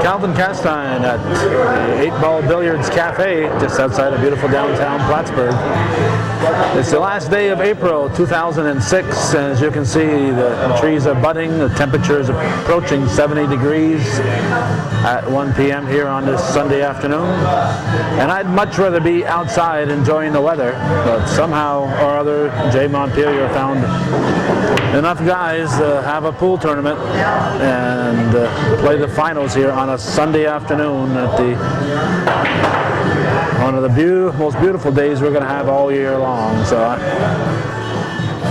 Calvin Castine at the 8-Ball Billiards Cafe just outside of beautiful downtown Plattsburgh. It's the last day of April 2006, and as you can see, the trees are budding. The temperature is approaching 70 degrees at 1 p.m. here on this Sunday afternoon. And I'd much rather be outside enjoying the weather, but somehow or other, Jay Montpelier found enough guys to have a pool tournament and play the finals here on a Sunday afternoon at one of the most beautiful days we're going to have all year long. So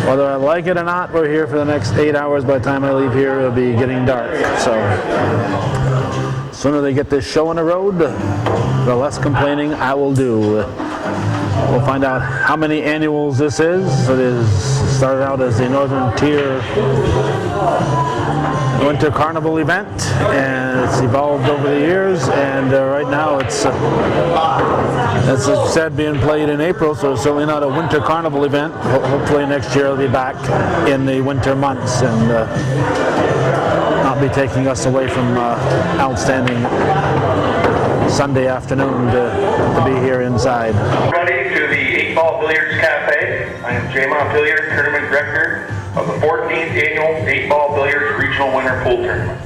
whether I like it or not, we're here for the next 8 hours. By the time I leave here, it'll be getting dark. So the sooner they get this show on the road, the less complaining I will do. We'll find out how many annuals this is. It started out as the Northern Tier Winter Carnival event, and it's evolved over the years, and right now it's, as I said, being played in April, so it's certainly not a Winter Carnival event. Hopefully next year it'll be back in the winter months and not be taking us away from outstanding Sunday afternoon to be here inside. Ready to the 8-Ball Billiards Cafe. I am Jay Montpelier, Tournament Director of the 14th Annual 8-Ball Billiards Regional Winter Pool Tournament.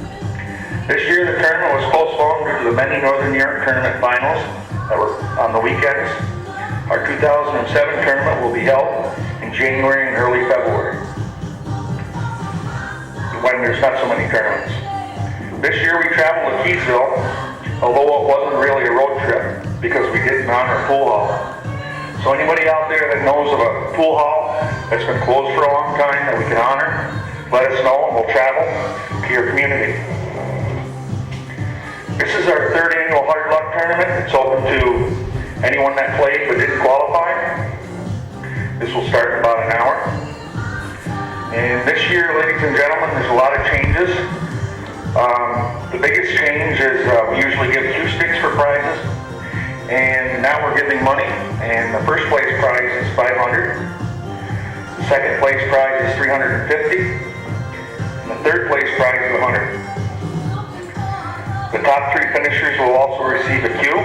This year the tournament was postponed due to the many Northern New York Tournament finals that were on the weekends. Our 2007 tournament will be held in January and early February, when there's not so many tournaments. This year we traveled to Keysville, although it wasn't really a road trip because we didn't honor pool hall. So anybody out there that knows of a pool hall that's been closed for a long time that we can honor, let us know and we'll travel to your community. This is our third annual Hard Luck Tournament. It's open to anyone that played but didn't qualify. This will start in about an hour. And this year, ladies and gentlemen, there's a lot of changes. The biggest change is we usually give 2 sticks for prizes, and now we're giving money, and the first place prize is $500, the second place prize is $350, and the third place prize is $100. The top 3 finishers will also receive a cue,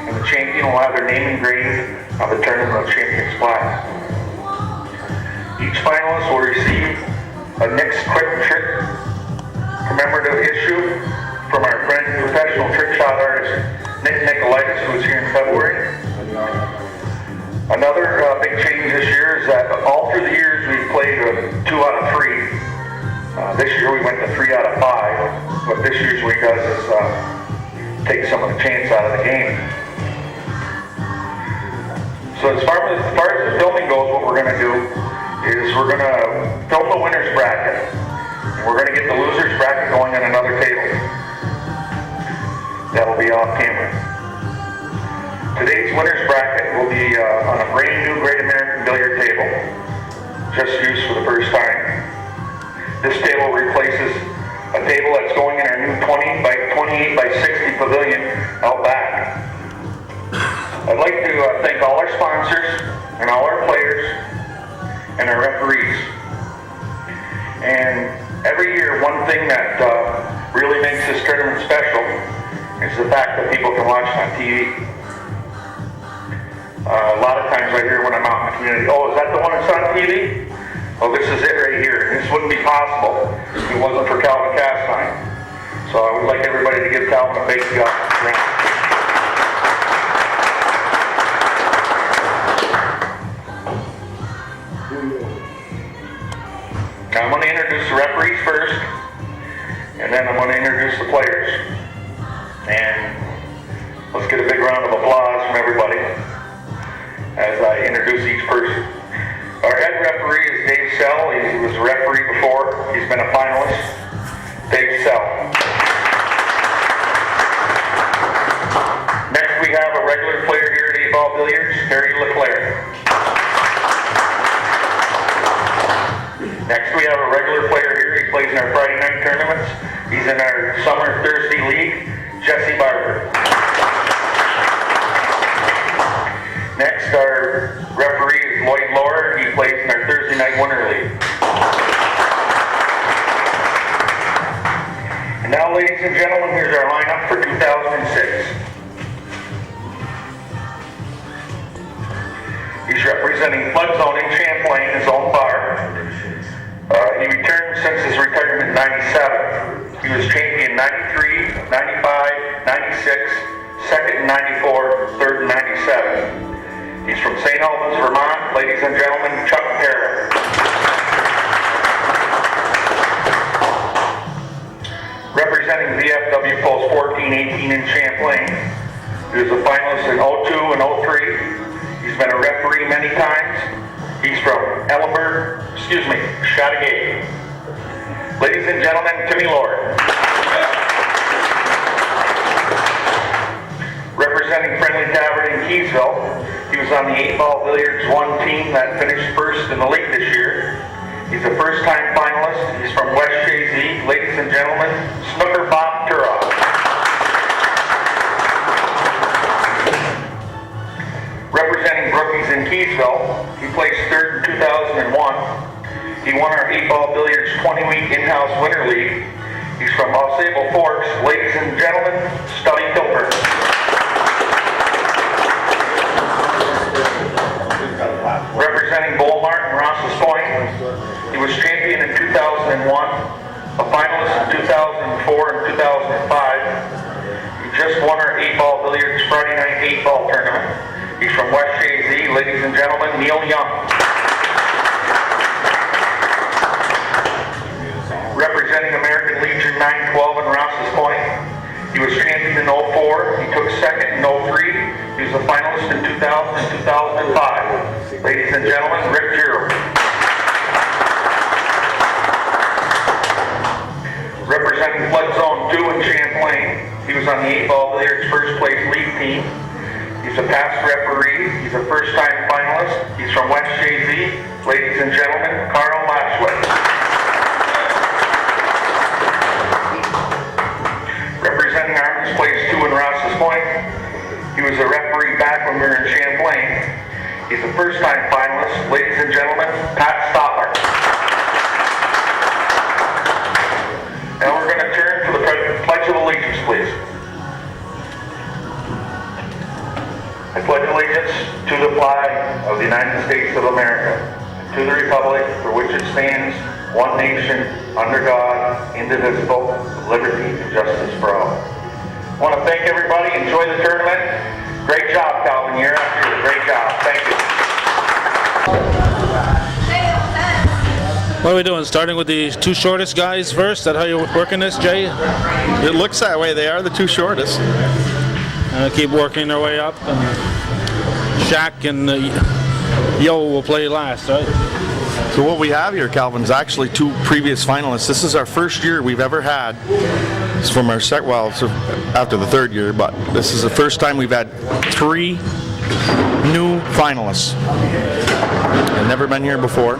and the champion will have their name engraved on the Tournament of Champions plaque. Each finalist will receive a Nick's Quick Trick commemorative issue from our friend, professional trick shot artist, Nick Nicolaitis, who was here in February. Another big change this year is that all through the years we've played a 2 out of 3. This year we went to 3 out of 5. What this usually does is take some of the chance out of the game. So as far as the filming goes, what we're going to do is we're going to film the winner's bracket. We're going to get the loser's bracket going on another table. That will be off camera. Today's winner's bracket will be on a brand new Great American Billiard table, just used for the first time. This table replaces a table that's going in our new 20 by 28 by 60 pavilion out back. I'd like to thank all our sponsors and all our players and our referees. And every year, one thing that really makes this tournament special is the fact that people can watch it on TV. A lot of times I hear when I'm out in the community, oh, is that the one that's on TV? Oh, this is it right here. This wouldn't be possible if it wasn't for Calvin Castine. So I would like everybody to give Calvin a big round. Now I'm going to introduce the referees first, and then I'm going to introduce the players. And let's get a big round of applause from everybody as I introduce each person. Our head referee is Dave Sell. He was a referee before. He's been a finalist. Dave Sell. Next we have a regular player here at 8-Ball Billiards, Harry LeClaire. Next we have a regular player here. He plays in our Friday night tournaments. He's in our Summer Thursday League, Jesse Barber. Next, our referee is Lloyd Lord. He plays in our Thursday Night Winter League. And now, ladies and gentlemen, here's our lineup for 2006. He's representing Flood Zone in Champlain, his own bar. He returned since his retirement in 97. He was champion 93, 95, 96, second in 94, third in 97. He's from St. Albans, Vermont. Ladies and gentlemen, Chuck Parra. Representing VFW Post 1418 in Champlain. He was a finalist in 02 and 03. He's been a referee many times. He's from Chateauguay. Ladies and gentlemen, Timmy Lord. Representing Friendly Tavern in Keysville, he was on the 8-ball Billiards 1 team that finished first in the league this year. He's a first-time finalist. He's from West Jay-Z. Ladies and gentlemen, Snooker Bob Turok. Representing Brookies in Keysville, he placed third in 2001. He won our 8-ball Billiards 20-week in-house winter league. He's from Ausable Forks. Ladies and gentlemen, Stubby Kilburn. Representing Beaumont and Ross's Point, he was champion in 2001, a finalist in 2004 and 2005. He just won our 8-ball Billiards Friday night 8-ball tournament. He's from West Jay-Z. Ladies and gentlemen, Neil Young. Representing American Legion 912 in Ross's Point, he was champion in 04. He took second in 03. He was a finalist in 2000 and 2005. Ladies and gentlemen, Rick Giro. Representing Flood Zone 2 in Champlain, he was on the 8-ball Billiards first place league team. He's a past referee. He's a first-time finalist. He's from West Jay-Z. Ladies and gentlemen, Carl Lashwick. Representing Arms Place 2 in Ross's Point, he was a referee back when we were in Champlain. He's a first-time finalist. Ladies and gentlemen, Pat Stopper. Now we're going to turn to the Pledge of Allegiance, please. I pledge allegiance to the flag of the United States of America, to the republic for which it stands, one nation, under God, indivisible, with liberty and justice for all. I want to thank everybody. Enjoy the tournament. Great job, Calvin. Year after year. Great job. Thank you. What are we doing? Starting with the two shortest guys first? Is that how you're working this, Jay? It looks that way. They are the two shortest. Keep working their way up. And Shaq and Yo will play last, right? So what we have here, Calvin, is actually two previous finalists. This is our first year we've ever had. It's from our it's after the third year, but this is the first time we've had 3 new finalists. They've never been here before.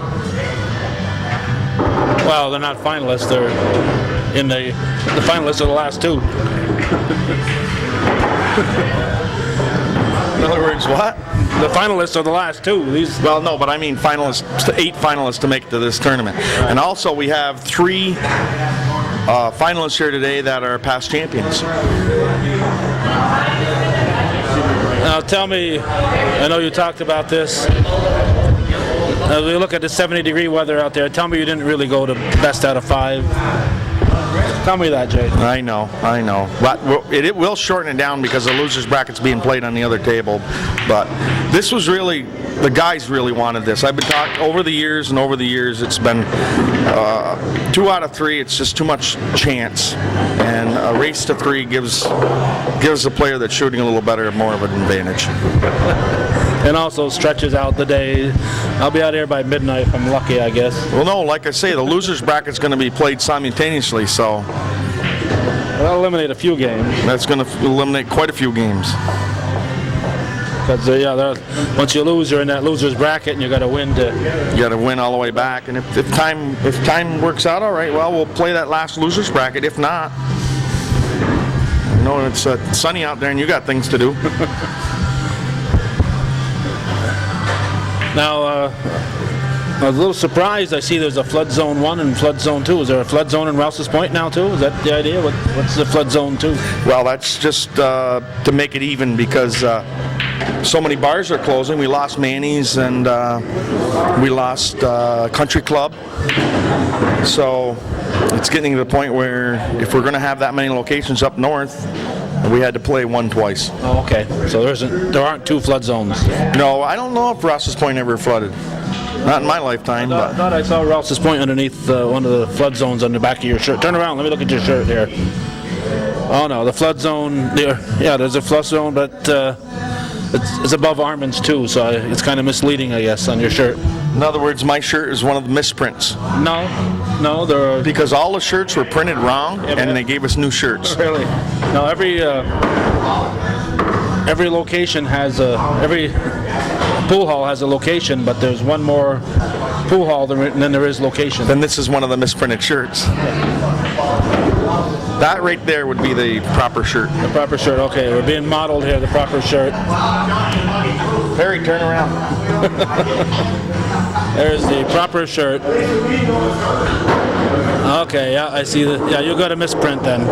Well, they're not finalists. They're in the finalists are the last 2. In other words, what? The finalists are the last 2. Well, no, but I mean finalists, 8 finalists to make it to this tournament. And also we have 3 finalists here today that are past champions. Now tell me, I know you talked about this. As we look at the 70-degree weather out there, tell me you didn't really go to best out of 5. Tell me that, Jay. I know. But it will shorten it down because the losers bracket's being played on the other table. But this was really, the guys really wanted this. I've been talking over the years, it's been 2 out of 3. It's just too much chance, and a race to 3 gives the player that's shooting a little better more of an advantage. And also stretches out the day. I'll be out here by midnight if I'm lucky, I guess. Well, no, like I say, the losers bracket's going to be played simultaneously, so that'll eliminate a few games. That's going to eliminate quite a few games. Because once you lose, you're in that losers bracket, and you got to win to. You got to win all the way back, and if time works out all right, well, we'll play that last losers bracket. If not, you know, it's sunny out there, and you got things to do. Now, I was a little surprised. I see there's a flood zone 1 and flood zone 2. Is there a flood zone in Rouse's Point now too? Is that the idea? What's the flood zone 2? Well, that's just to make it even because so many bars are closing. We lost Manny's and we lost Country Club. So it's getting to the point where if we're going to have that many locations up north, we had to play one twice. Oh, okay. So there aren't 2 flood zones. No, I don't know if Rouse's Point ever flooded. Not in my lifetime. I thought I saw Rouse's Point underneath one of the flood zones on the back of your shirt. Turn around. Let me look at your shirt there. Oh no, the flood zone. Yeah, there's a flood zone, but it's above Armin's too, so it's kind of misleading, I guess, on your shirt. In other words, my shirt is one of the misprints. No, there are. Because all the shirts were printed wrong, and they gave us new shirts. Really? No, every location has every pool hall has a location, but there's one more pool hall than there is location. Then this is one of the misprinted shirts. That right there would be the proper shirt. The proper shirt, okay. We're being modeled here, the proper shirt. Perry, turn around. There's the proper shirt. Okay, yeah, I see that. Yeah, you got a misprint then.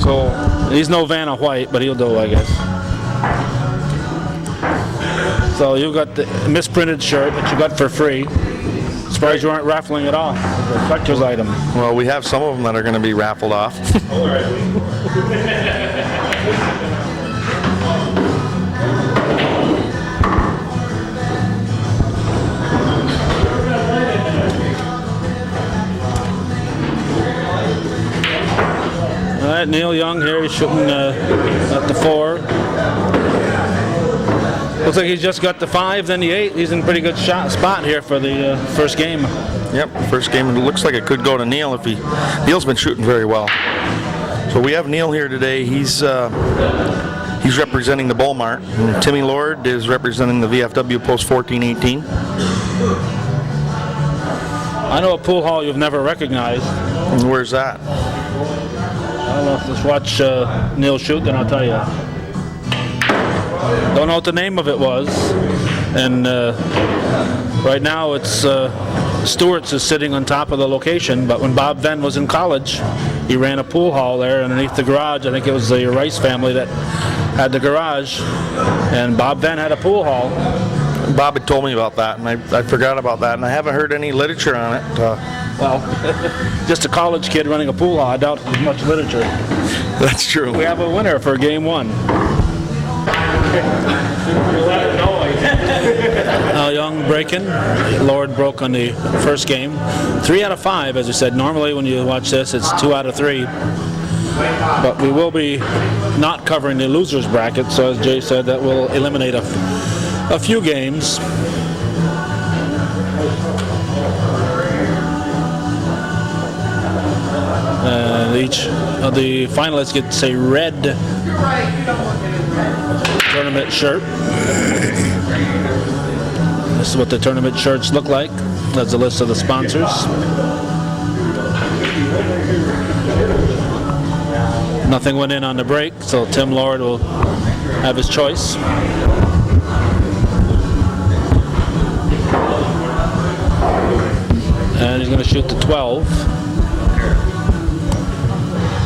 So he's no Vanna White, but he'll do, I guess. So you got the misprinted shirt that you got for free. Surprised you aren't raffling it off. It's a collector's item. Well, we have some of them that are going to be raffled off. All right. All right, Neil Young here. He's shooting at the 4. Looks like he's just got the 5, then the 8. He's in pretty good spot here for the first game. Yep, first game. It looks like it could go to Neil if Neil's been shooting very well. So we have Neil here today. He's representing the Bullmart. And Timmy Lord is representing the VFW Post 1418. I know a pool hall you've never recognized. And where's that? I don't know. Let's watch Neil shoot, then I'll tell you. Don't know what the name of it was, and right now it's Stewart's is sitting on top of the location, but when Bob Venn was in college, he ran a pool hall there underneath the garage. I think it was the Rice family that had the garage, and Bob Venn had a pool hall. Bob had told me about that, and I forgot about that, and I haven't heard any literature on it. Well, just a college kid running a pool hall. I doubt there's much literature. That's true. We have a winner for game 1. Young breaking. Lord broke on the first game. 3 out of 5, as I said. Normally when you watch this, it's 2 out of 3. But we will be not covering the losers bracket, so as Jay said, that will eliminate a few games. And each of the finalists gets a red tournament shirt. This is what the tournament shirts look like. That's a list of the sponsors. Nothing went in on the break, so Tim Lord will have his choice. And he's going to shoot the 12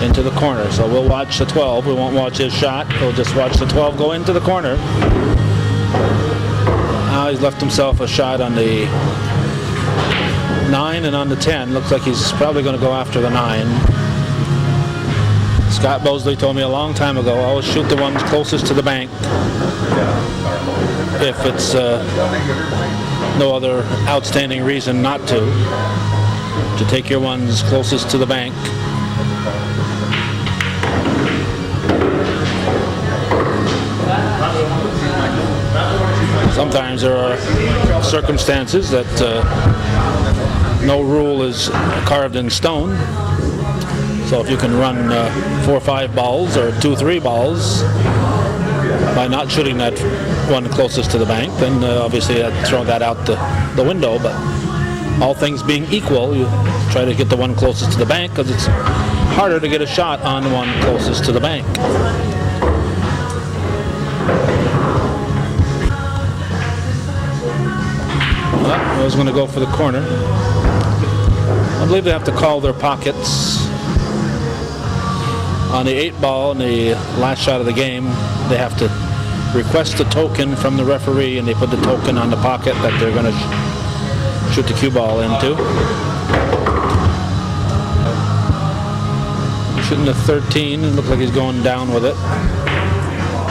into the corner. So we'll watch the 12. We won't watch his shot. We'll just watch the 12 go into the corner. Now he's left himself a shot on the 9 and on the 10. Looks like he's probably going to go after the 9. Scott Bosley told me a long time ago, always shoot the ones closest to the bank. If it's no other outstanding reason not to take your ones closest to the bank. Sometimes there are circumstances that no rule is carved in stone. So if you can run 4 or 5 balls or 2 or 3 balls by not shooting that one closest to the bank, then obviously I'd throw that out the window. But all things being equal, you try to get the one closest to the bank because it's harder to get a shot on the one closest to the bank. Neil's going to go for the corner. I believe they have to call their pockets. On the 8-ball in the last shot of the game, they have to request a token from the referee, and they put the token on the pocket that they're going to shoot the cue ball into. Shooting the 13, it looks like he's going down with it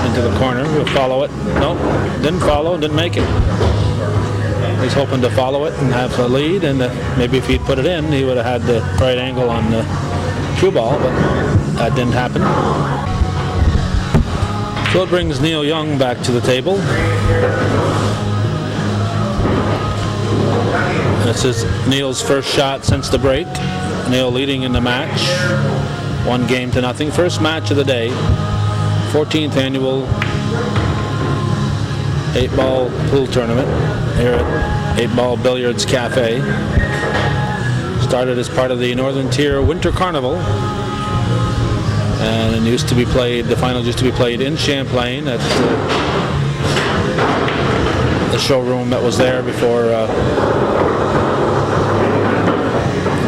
into the corner. He'll follow it. Nope, didn't follow, didn't make it. He's hoping to follow it and have a lead, and maybe if he'd put it in, he would have had the right angle on the cue ball, but that didn't happen. So it brings Neil Young back to the table. This is Neil's first shot since the break. Neil leading in the match, 1-0. First match of the day, 14th annual 8-ball pool tournament here at 8-Ball Billiards Cafe. Started as part of the Northern Tier Winter Carnival, and it used to be played. The finals used to be played in Champlain at the showroom that was there before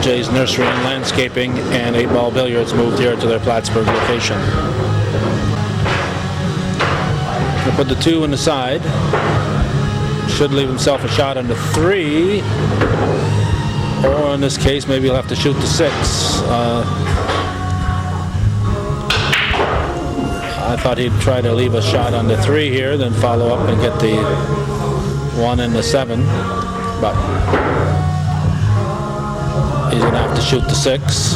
Jay's Nursery and Landscaping and 8-Ball Billiards moved here to their Plattsburgh location. He'll put the 2 in the side. Should leave himself a shot on the 3. Or in this case, maybe he'll have to shoot the 6. I thought he'd try to leave a shot on the 3 here, then follow up and get the 1 and the 7. But he's going to have to shoot the 6.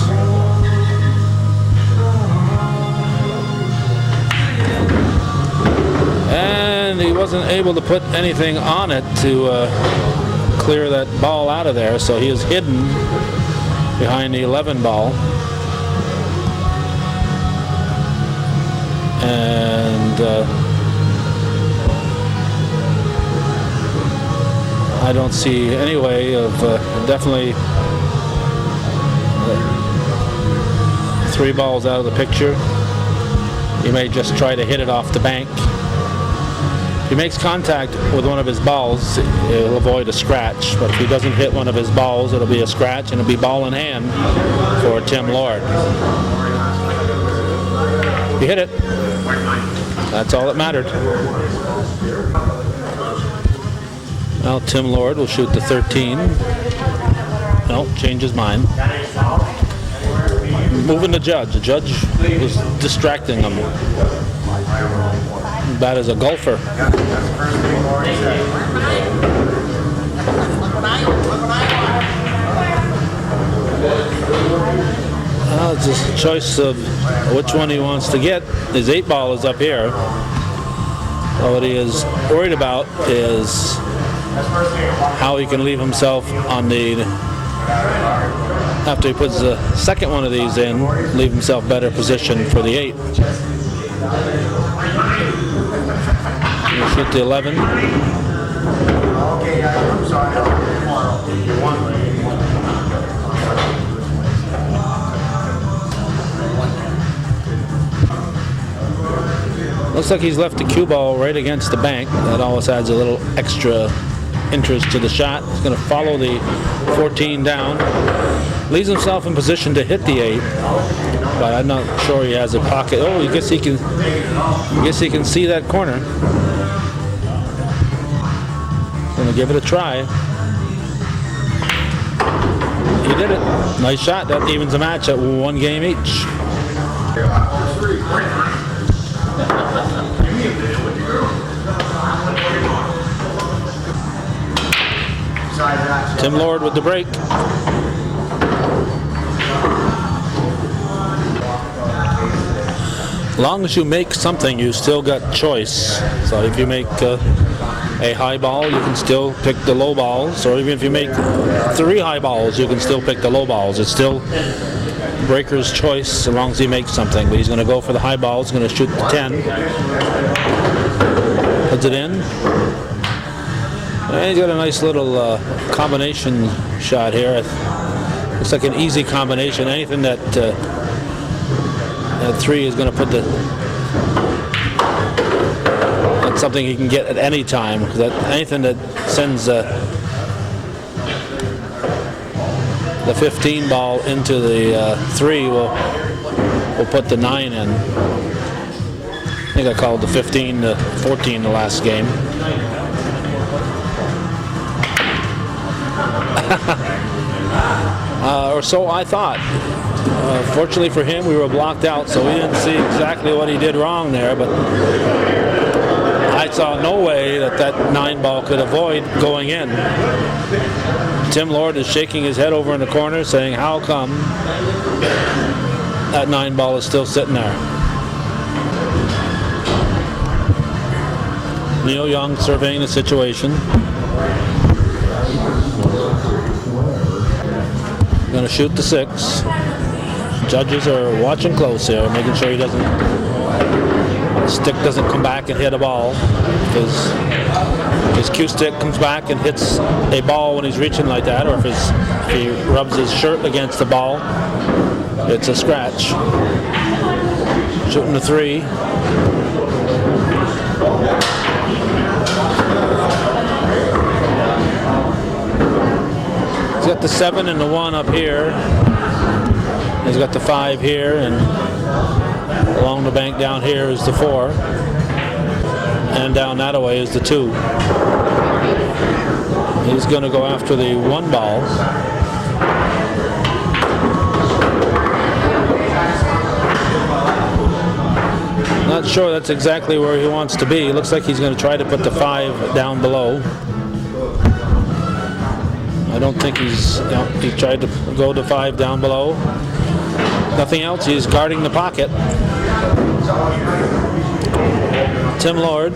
And he wasn't able to put anything on it to clear that ball out of there, so he is hidden behind the 11 ball. And I don't see any way of definitely 3 balls out of the picture. He may just try to hit it off the bank. If he makes contact with one of his balls, he'll avoid a scratch, but if he doesn't hit one of his balls, it'll be a scratch, and it'll be ball in hand for Tim Lord. He hit it. That's all that mattered. Now Tim Lord will shoot the 13. Nope, change his mind. Moving the judge. The judge was distracting him. Bad as a golfer. Well, it's a choice of which one he wants to get. His 8-ball is up here. What he is worried about is how he can leave himself on the, after he puts the second one of these in, leave himself better positioned for the 8. He'll shoot the 11. Looks like he's left the cue ball right against the bank. That always adds a little extra interest to the shot. He's going to follow the 14 down. Leaves himself in position to hit the 8, but I'm not sure he has a pocket. Oh, I guess he can see that corner. Going to give it a try. He did it. Nice shot. That evens the match at 1 game each. Tim Lord with the break. As long as you make something, you still got choice. So if you make a high ball, you can still pick the low balls, or even if you make 3 high balls, you can still pick the low balls. It's still breaker's choice as long as he makes something. But he's going to go for the high balls. He's going to shoot the 10. Puts it in. And he's got a nice little combination shot here. Looks like an easy combination. Anything that 3 is going to put the... That's something he can get at any time. That anything that sends the 15 ball into the 3 will put the 9 in. I think I called the 15 to 14 the last game. Or so I thought. Fortunately for him, we were blocked out, so we didn't see exactly what he did wrong there, but I saw no way that 9 ball could avoid going in. Tim Lord is shaking his head over in the corner saying, how come that 9 ball is still sitting there? Neil Young surveying the situation. Going to shoot the 6. Judges are watching close here, making sure the stick doesn't come back and hit a ball. His cue stick comes back and hits a ball when he's reaching like that, or if he rubs his shirt against the ball, it's a scratch. Shooting the 3. He's got the 7 and the 1 up here. He's got the 5 here, and along the bank down here is the 4. And down that way is the 2. He's going to go after the 1 ball. Not sure that's exactly where he wants to be. It looks like he's going to try to put the 5 down below. I don't think he tried to go to 5 down below. Nothing else. He's guarding the pocket. Tim Lord.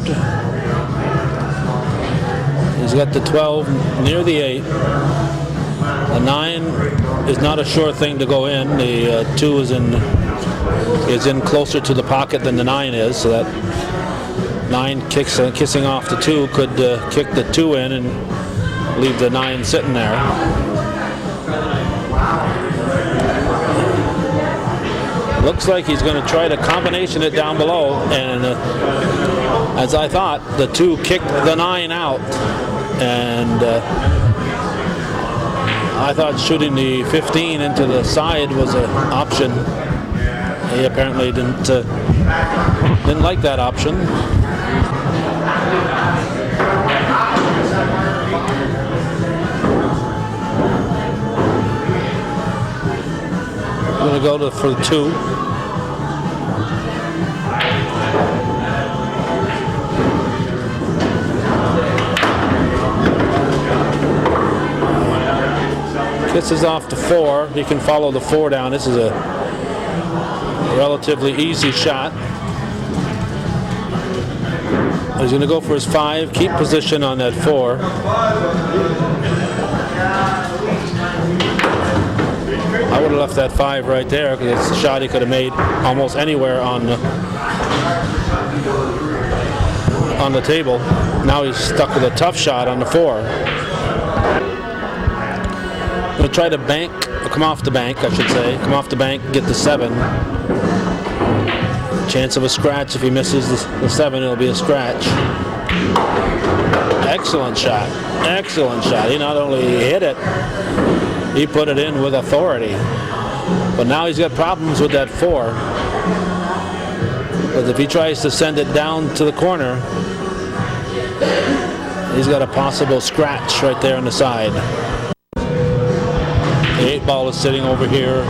He's got the 12 near the 8. The 9 is not a sure thing to go in. The 2 is in closer to the pocket than the 9 is, so that 9 kissing off the 2 could kick the 2 in and leave the 9 sitting there. Looks like he's going to try to combination it down below, and as I thought, the 2 kicked the 9 out, and I thought shooting the 15 into the side was an option. He apparently didn't like that option. I'm going to go for the 2. Kisses off the 4. He can follow the 4 down. This is a relatively easy shot. He's going to go for his 5. Keep position on that 4. I would have left that 5 right there because it's a shot he could have made almost anywhere on the table. Now he's stuck with a tough shot on the 4. Going to try to come off the bank, I should say. Come off the bank, get the 7. Chance of a scratch. If he misses the 7, it'll be a scratch. Excellent shot. Excellent shot. He not only hit it, he put it in with authority. But now he's got problems with that 4. Because if he tries to send it down to the corner, he's got a possible scratch right there on the side. The 8 ball is sitting over here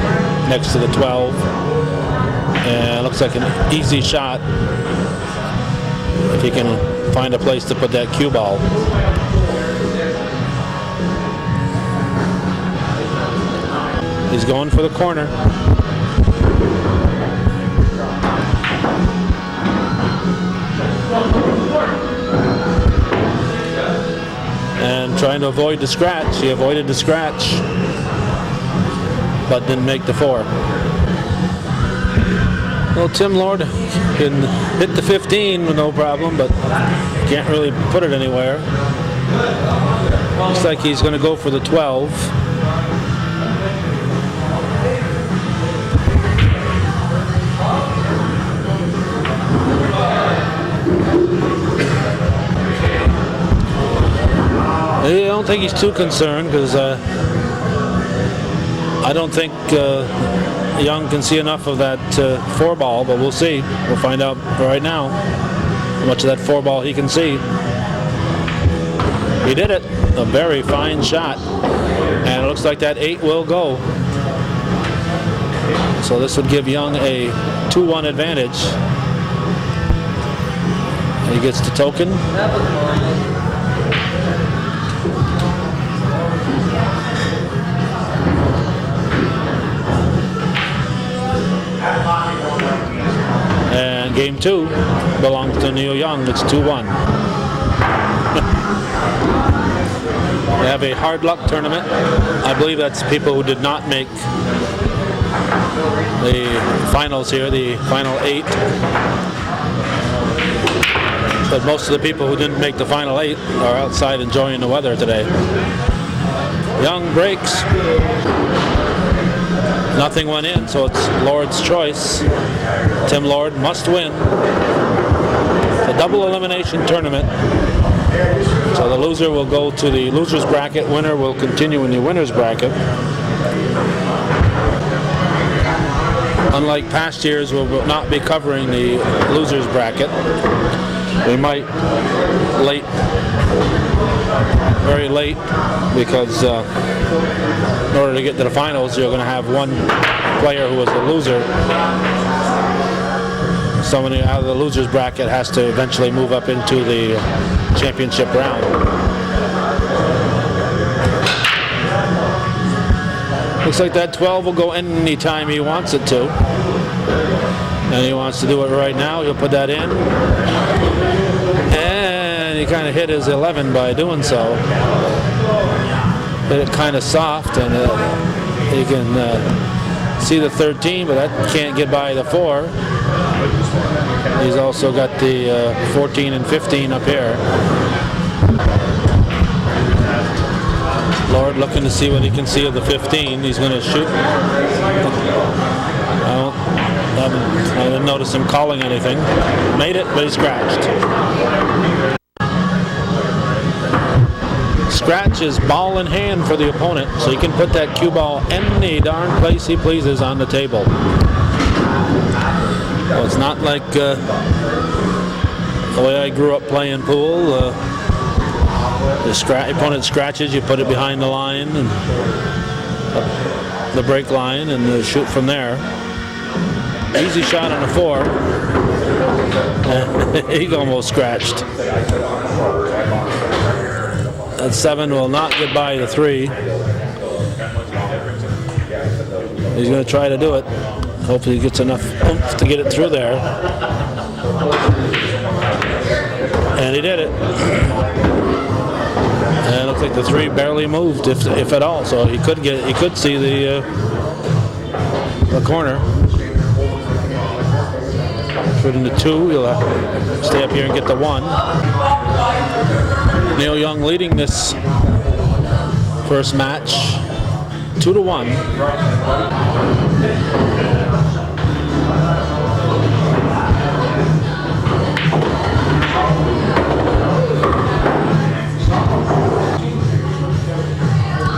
next to the 12. And it looks like an easy shot if he can find a place to put that cue ball. He's going for the corner. And trying to avoid the scratch. He avoided the scratch, but didn't make the 4. Well, Tim Lord can hit the 15 with no problem, but can't really put it anywhere. Looks like he's going to go for the 12. I don't think he's too concerned because I don't think Young can see enough of that 4-ball, but we'll see. We'll find out right now how much of that 4-ball he can see. He did it. A very fine shot. And it looks like that 8 will go. So this would give Young a 2-1 advantage. He gets the token. And game 2 belongs to Neil Young. It's 2-1. We have a hard luck tournament. I believe that's people who did not make the finals here, the final 8. But most of the people who didn't make the final 8 are outside enjoying the weather today. Young breaks. Nothing went in, so it's Lord's choice. Tim Lord must win. It's a double elimination tournament. So the loser will go to the loser's bracket. Winner will continue in the winner's bracket. Unlike past years, we will not be covering the loser's bracket. We might very late, because in order to get to the finals, you're going to have one player who was the loser. Somebody out of the loser's bracket has to eventually move up into the championship round. Looks like that 12 will go any time he wants it to. And he wants to do it right now. He'll put that in. And he kind of hit his 11 by doing so. Hit it kind of soft, and you can see the 13, but that can't get by the 4. He's also got the 14 and 15 up here. Lord looking to see what he can see of the 15. He's going to shoot. I didn't notice him calling anything. Made it, but he scratched. Scratch is ball in hand for the opponent, so he can put that cue ball any darn place he pleases on the table. Well, it's not like the way I grew up playing pool. The opponent scratches, you put it behind the line and the break line, and shoot from there. Easy shot on a 4. He almost scratched. That 7 will not get by the 3. He's going to try to do it. Hopefully he gets enough oomph to get it through there. And he did it. And it looks like the 3 barely moved, if at all. So he could see the corner. Shooting the 2, he'll stay up here and get the 1. Neil Young leading this first match 2-1.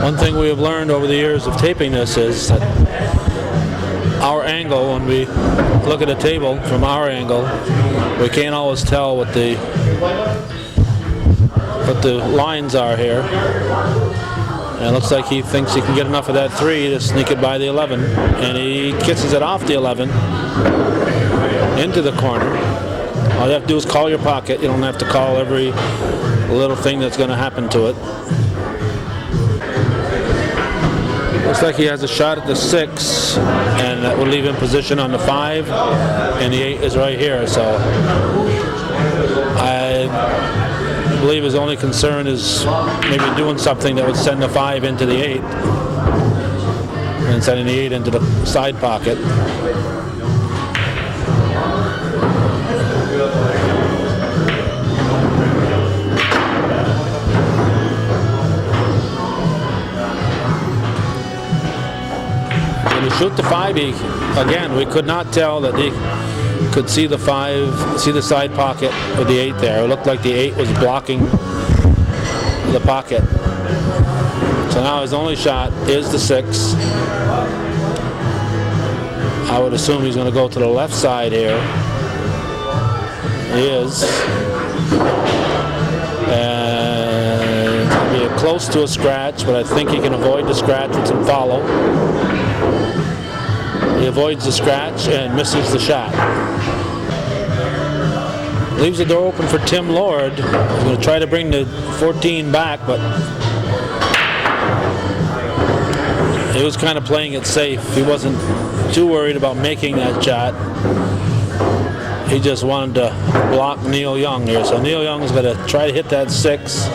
One thing we have learned over the years of taping this is that our angle, when we look at a table from our angle, we can't always tell what the lines are here. And it looks like he thinks he can get enough of that 3 to sneak it by the 11, and he kisses it off the 11 into the corner. All you have to do is call your pocket. You don't have to call every little thing that's going to happen to it. Looks like he has a shot at the 6, and that will leave him position on the 5, and the 8 is right here. So I believe his only concern is maybe doing something that would send the 5 into the 8 and sending the 8 into the side pocket. When he shoot the 5, again, we could not tell that he could see the 5, see the side pocket with the 8 there. It looked like the 8 was blocking the pocket. So now his only shot is the 6. I would assume he's going to go to the left side here. He is. And it's going to be close to a scratch, but I think he can avoid the scratch with some follow. He avoids the scratch and misses the shot. Leaves the door open for Tim Lord. He's going to try to bring the 14 back, but he was kind of playing it safe. He wasn't too worried about making that shot. He just wanted to block Neil Young here. So Neil Young's going to try to hit that 6.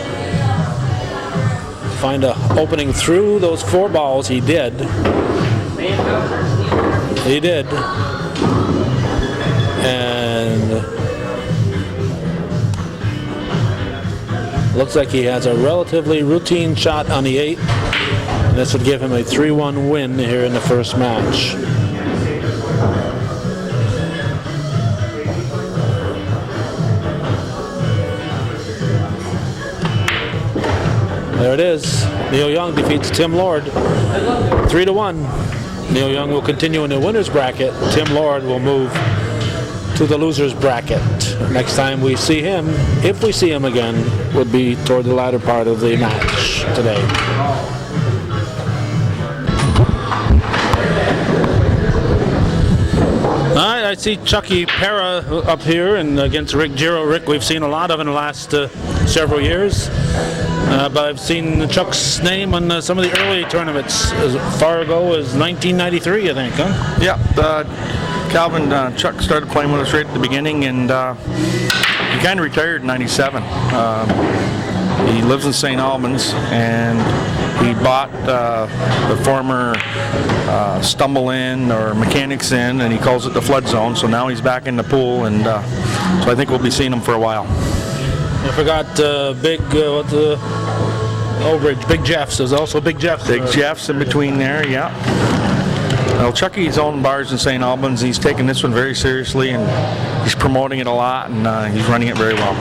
Find an opening through those 4 balls. He did. He did. And looks like he has a relatively routine shot on the 8. And this would give him a 3-1 win here in the first match. There it is. Neil Young defeats Tim Lord 3-1. Neil Young will continue in the winner's bracket. Tim Lord will move to the loser's bracket. Next time we see him, if we see him again, would be toward the latter part of the match today. All right, I see Chucky Pera up here and against Rick Giro. Rick, we've seen a lot of in the last several years. But I've seen Chuck's name on some of the early tournaments as far ago as 1993, I think, huh? Yeah, Calvin, Chuck started playing with us right at the beginning, and he kind of retired in '97. He lives in St. Albans, and he bought the former Stumble Inn or Mechanics Inn, and he calls it the Flood Zone. So now he's back in the pool, and so I think we'll be seeing him for a while. I forgot Big Big Jeff's. There's also Big Jeff's. Big Jeff's in between there, yeah. Well, Chucky's own bars in St. Albans. He's taking this one very seriously, and he's promoting it a lot, and he's running it very well.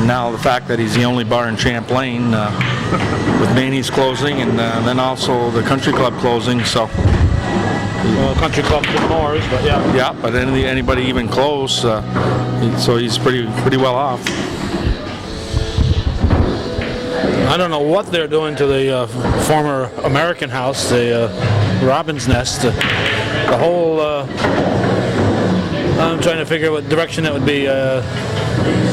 Now the fact that he's the only bar in Champlain, with Manny's closing, and then also the country club closing, so. Well, country club to Moors, but yeah. Yeah, but anybody even close, so he's pretty well off. I don't know what they're doing to the former American house, the Robin's Nest. The whole, I'm trying to figure what direction that would be.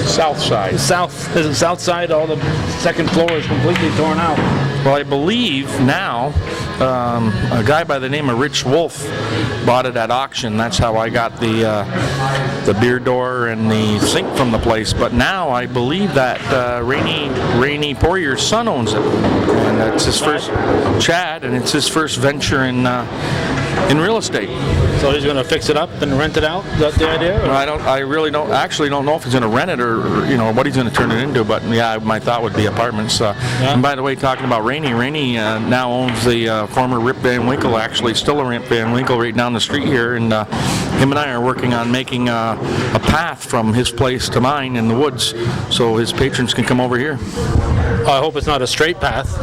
South side. South, is it south side? All the second floor is completely torn out. Well, I believe now a guy by the name of Rich Wolf bought it at auction. That's how I got the beer door and the sink from the place. But now I believe that Rainey Poirier's son owns it, and it's his first, Chad, and it's his first venture in real estate. So he's going to fix it up and rent it out? Is that the idea? Or? I really don't know if he's going to rent it or what he's going to turn it into. But yeah, my thought would be apartments. Yeah. And by the way, talking about Rainey now owns the former Rip Van Winkle. Actually, still a Rip Van Winkle right down the street here, and him and I are working on making a path from his place to mine in the woods, so his patrons can come over here. I hope it's not a straight path.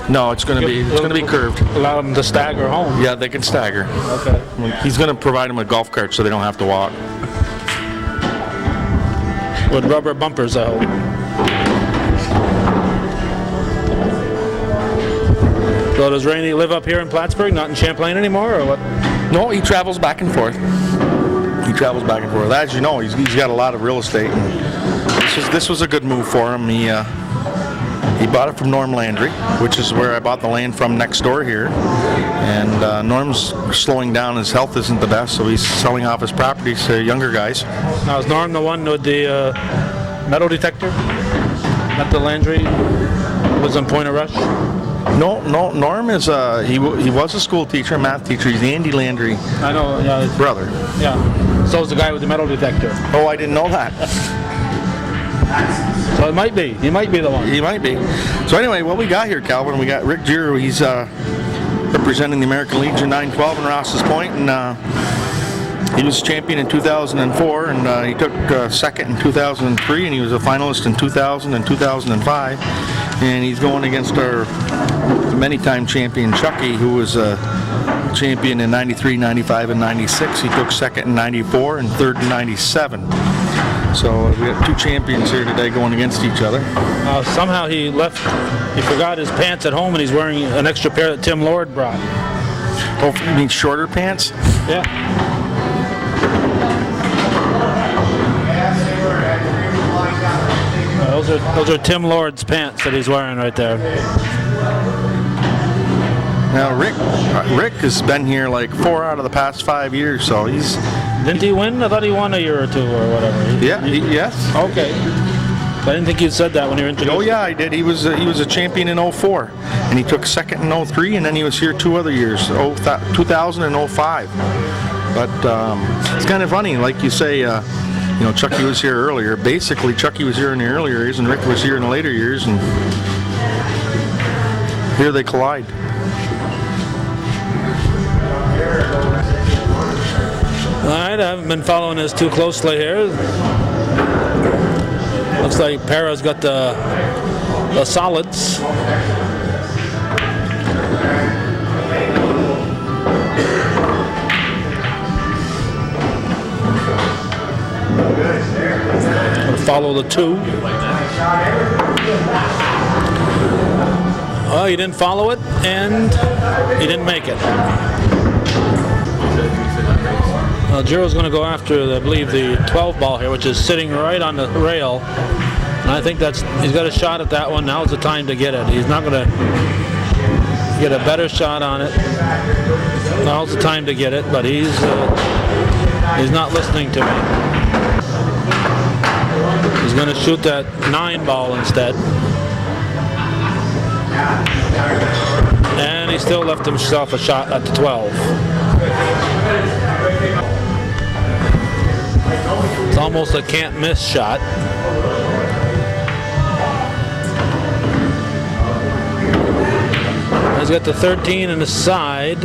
No, it's going to be curved. Allow them to stagger home. Yeah, they can stagger. Okay. He's going to provide them with golf carts so they don't have to walk. With rubber bumpers, I hope. So does Rainey live up here in Plattsburgh, not in Champlain anymore, or what? No, he travels back and forth. As you know, he's got a lot of real estate. And this was a good move for him. He bought it from Norm Landry, which is where I bought the land from next door here. And Norm's slowing down. His health isn't the best, so he's selling off his properties to younger guys. Now, is Norm the one with the metal detector? Not the Landry? Was on Point of Rush? No, Norm is he was a school teacher, a math teacher. He's Andy Landry. I know, yeah. Brother. Yeah. So is the guy with the metal detector. Oh, I didn't know that. So it might be. He might be the one. He might be. So anyway, what we got here, Calvin, we got Rick Giro. He's representing the American Legion 912 in Ross's Point, and he was champion in 2004, and he took second in 2003, and he was a finalist in 2000 and 2005. And he's going against our many-time champion Chucky, who was a champion in 93, 95, and 96. He took second in 94 and third in 97. So we have two champions here today going against each other. Somehow he forgot his pants at home and he's wearing an extra pair that Tim Lord brought. Oh, you mean shorter pants? Yeah. Those are Tim Lord's pants that he's wearing right there. Now Rick has been here like 4 out of the past 5 years, so he's... Didn't he win? I thought he won a year or two or whatever. Yes. Okay. I didn't think you said that when you were introduced. Oh yeah, I did. He was a champion in 04, and he took second in 03, and then he was here 2 other years, 2000 and 05. But it's kind of funny, like you say, Chucky was here earlier. Basically, Chucky was here in the earlier years, and Rick was here in the later years, and here they collide. All right, I haven't been following this too closely here. Looks like Para's got the solids. Follow the 2. Oh, he didn't follow it, and he didn't make it. Giro's going to go after, I believe, the 12 ball here, which is sitting right on the rail. And I think he's got a shot at that one. Now's the time to get it. He's not going to get a better shot on it. Now's the time to get it, but he's not listening to me. He's going to shoot that 9 ball instead. And he still left himself a shot at the 12. It's almost a can't miss shot. He's got the 13 in the side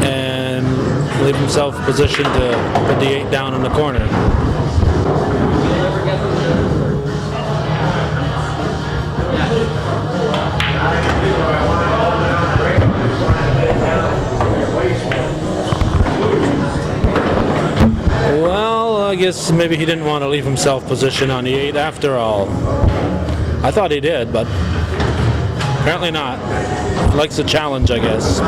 and leave himself positioned to put the 8 down in the corner. Well, I guess maybe he didn't want to leave himself positioned on the 8 after all. I thought he did, but apparently not. He likes the challenge, I guess.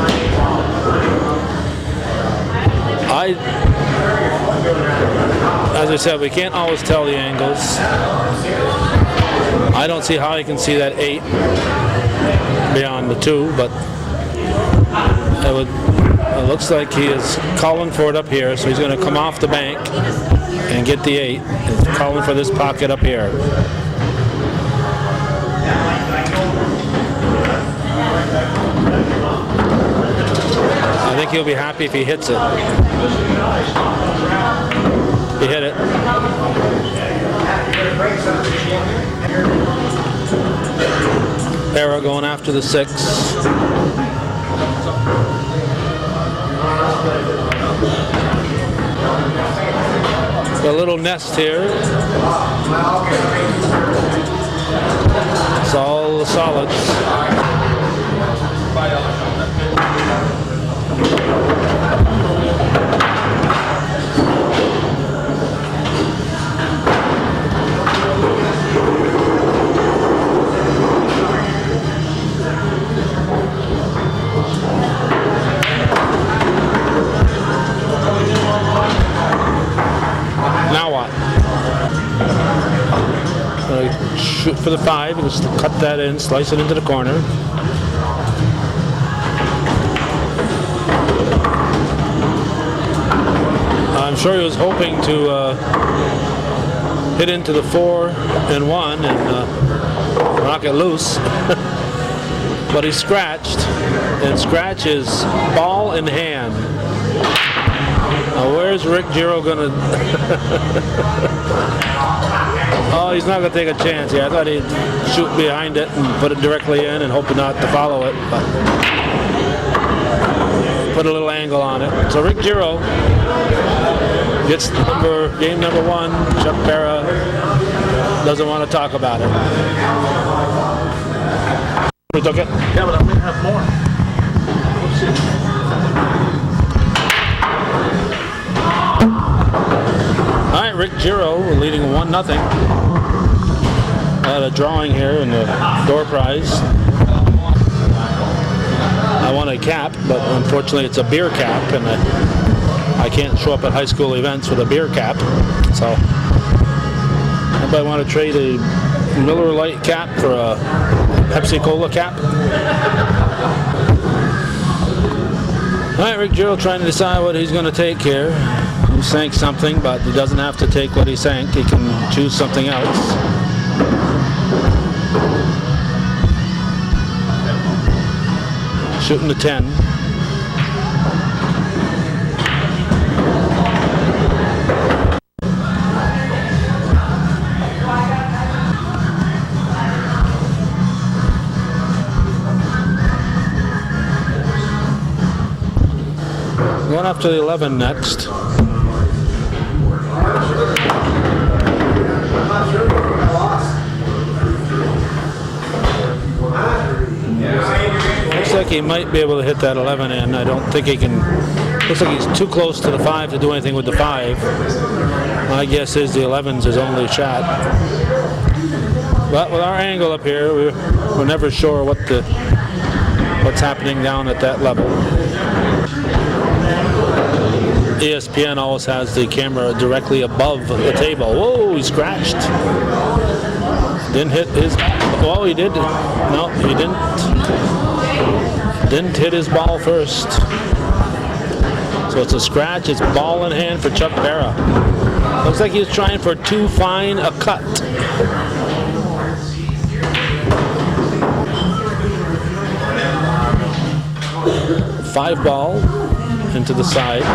As I said, we can't always tell the angles. I don't see how he can see that 8 beyond the 2, but it looks like he is calling for it up here, so he's going to come off the bank and get the 8. He's calling for this pocket up here. I think he'll be happy if he hits it. He hit it. Para going after the 6. A little nest here. It's all the solids. Now what? Shoot for the 5 and just cut that in, slice it into the corner. I'm sure he was hoping to hit into the 4 and 1 and knock it loose. But he scratched, and scratch is ball in hand. Now where's Rick Giro gonna... Oh, he's not gonna take a chance here. I thought he'd shoot behind it and put it directly in and hope not to follow it, but put a little angle on it. So Rick Giro gets game number 1. Chuck Para doesn't want to talk about it. We took it. Yeah, but I'm gonna have more. All right, Rick Giro leading 1-0. Had a drawing here in the door prize. I won a cap, but unfortunately it's a beer cap, and I can't show up at high school events with a beer cap. So, anybody want to trade a Miller Lite cap for a Pepsi Cola cap? All right, Rick Giro trying to decide what he's going to take here. He sank something, but he doesn't have to take what he sank. He can choose something else. Shooting the 10. Going after the 11 next. Looks like he might be able to hit that 11 in. I don't think he can. Looks like he's too close to the 5 to do anything with the 5. My guess is the 11's his only shot. But with our angle up here, we're never sure what's happening down at that level. ESPN always has the camera directly above the table. Whoa, he scratched. Didn't hit his. Oh, he did. No, he didn't. Didn't hit his ball first. So it's a scratch. It's ball in hand for Chuck Barra. Looks like he was trying for too fine a cut. Five ball into the side.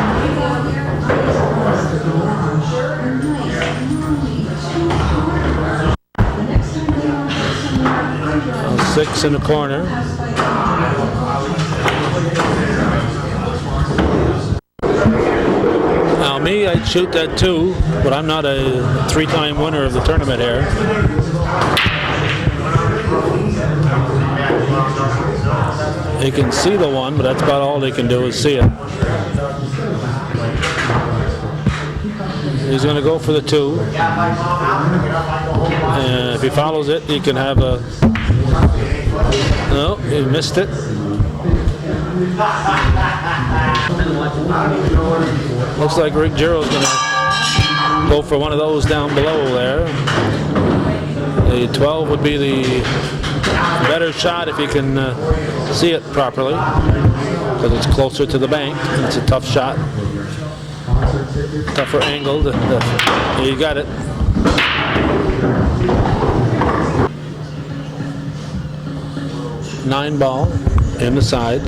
6 in the corner. Now me, I'd shoot that 2, but I'm not a 3-time winner of the tournament here. They can see the 1, but that's about all they can do is see it. He's going to go for the 2. And if he follows it, he can have a... No, he missed it. Looks like Rick Giro's going to go for one of those down below there. The 12 would be the better shot if you can see it properly, because it's closer to the bank and it's a tough shot. Tougher angled. You got it. Nine ball in the side.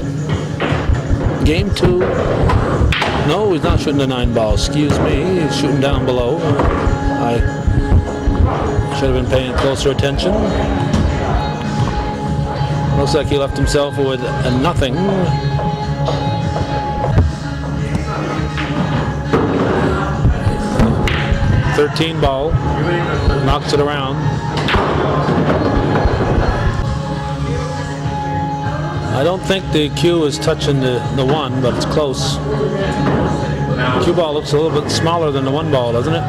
Game 2. No, he's not shooting the 9 ball. Excuse me. He's shooting down below. I should have been paying closer attention. Looks like he left himself with a nothing. .13 ball. Knocks it around. I don't think the cue is touching the 1, but it's close. Cue ball looks a little bit smaller than the 1 ball, doesn't it?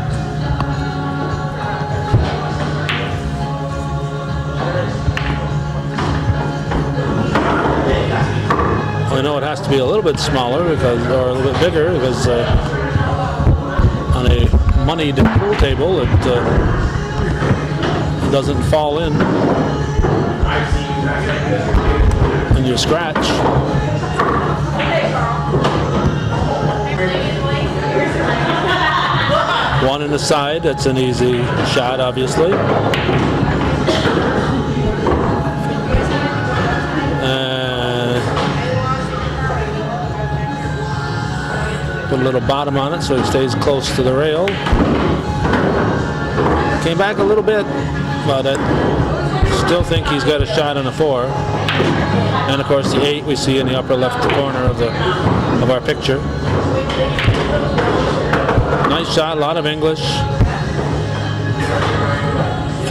I know it has to be a little bit smaller because, or a little bit bigger, because on a moneyed pool table it doesn't fall in. And you scratch. One in the side, that's an easy shot, obviously. Put a little bottom on it so he stays close to the rail. Came back a little bit, but I still think he's got a shot on a 4. And of course the 8 we see in the upper left corner of our picture. Nice shot, a lot of English.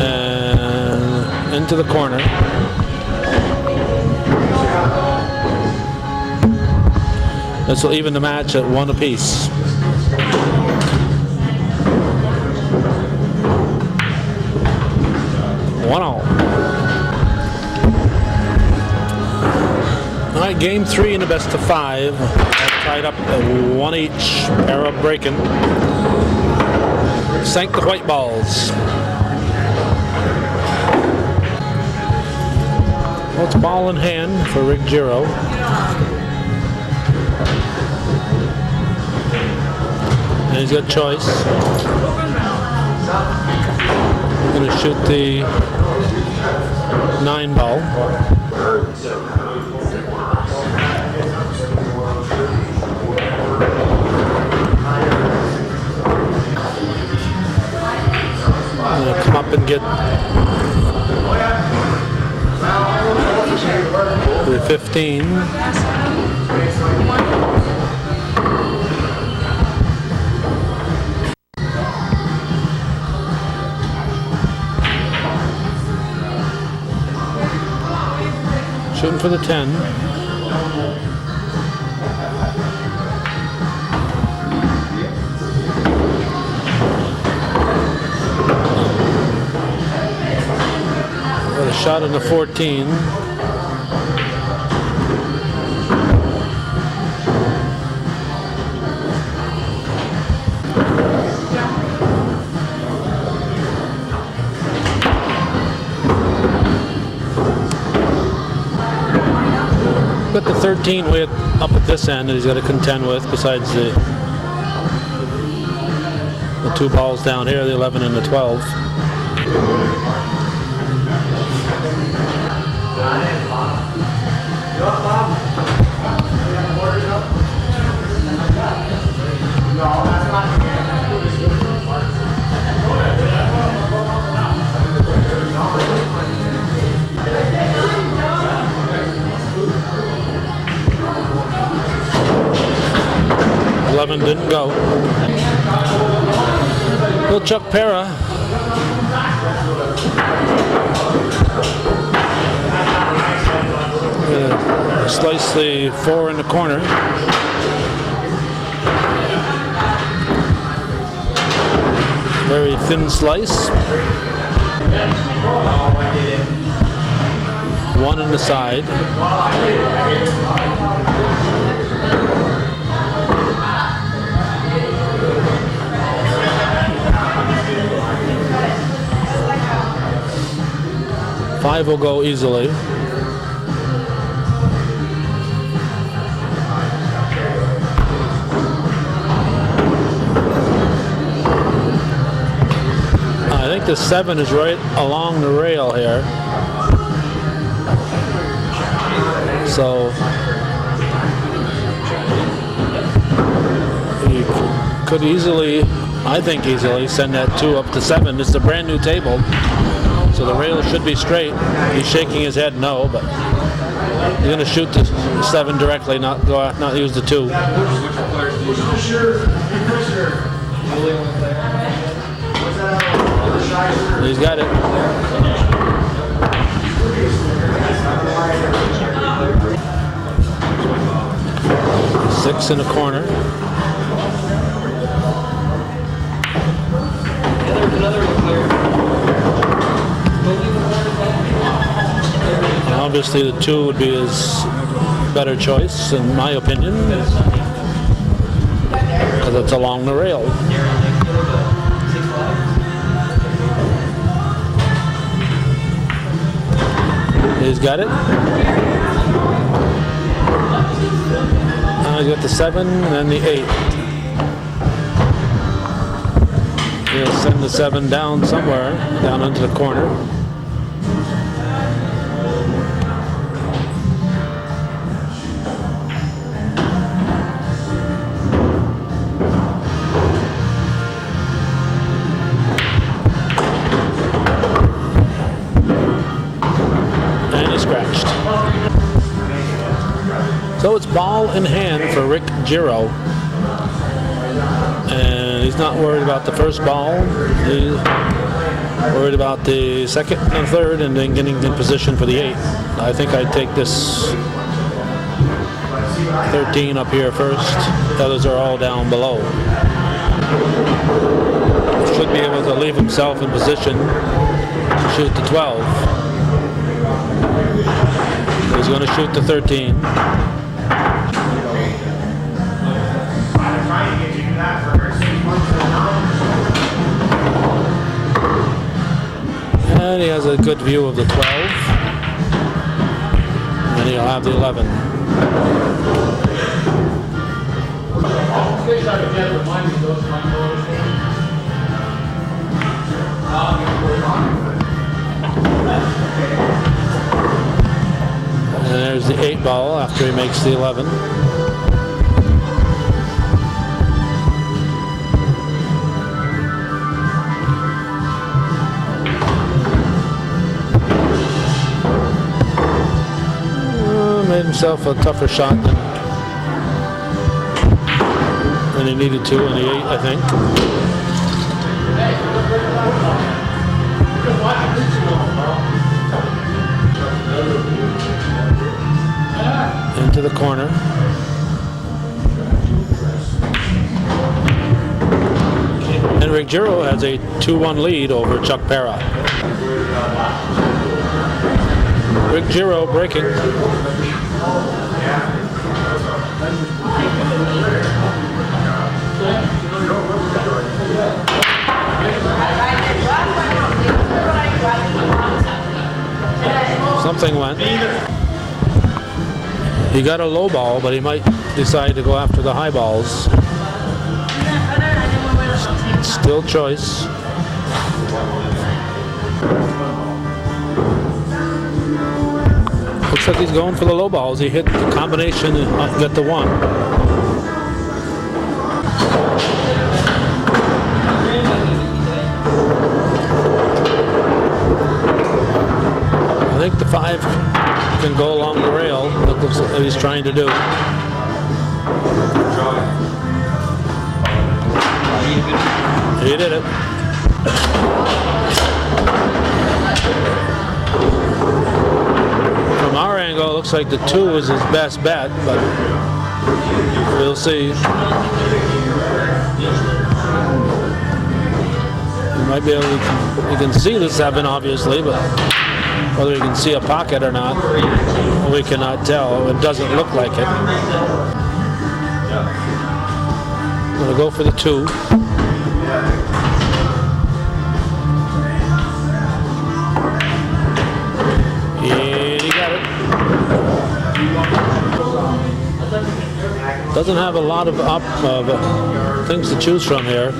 And into the corner. This will even the match at 1 apiece. One all. All right, game 3 in the best of 5. Tied up at 1 each. Pair of breaking. Sank the white balls. Well, it's ball in hand for Rick Giro. And he's got choice. Going to shoot the 9 ball. Going to come up and get the 15. Shooting for the 10. Got a shot in the 14. Got the 13 with up at this end that he's got to contend with, besides the 2 balls down here, the 11 and the 12. Didn't go. Little Chuck Para. Slice the 4 in the corner. Very thin slice. 1 in the side. Five will go easily. I think the 7 is right along the rail here. So you could easily, I think easily, send that 2 up to 7. It's a brand new table. So the rail should be straight. He's shaking his head no, but he's going to shoot the 7 directly, not use the 2. He's got it. 6 in the corner. Obviously the 2 would be his better choice, in my opinion, because it's along the rail. He's got it. Now he's got the 7 and the 8. He'll send the 7 down somewhere, down into the corner. So it's ball in hand for Rick Giro. And he's not worried about the first ball. He's worried about the second and third, and then getting in position for the 8. I think I'd take this 13 up here first. The others are all down below. Should be able to leave himself in position to shoot the 12. He's going to shoot the 13. And he has a good view of the 12. And he'll have the 11. And there's the 8 ball after he makes the 11. Made himself a tougher shot than he needed to in the 8, I think. Into the corner. And Rick Giro has a 2-1 lead over Chuck Para. Rick Giro breaking. Something went. He got a low ball, but he might decide to go after the high balls. Still choice. Looks like he's going for the low balls. He hit the combination and got the 1. I think the 5 can go along the rail. That looks like he's trying to do. He did it. From our angle, it looks like the 2 is his best bet, but we'll see. You might be able to, you can see the 7 obviously, but whether you can see a pocket or not, we cannot tell. It doesn't look like it. I'm going to go for the 2. And he got it. Doesn't have a lot of things to choose from here.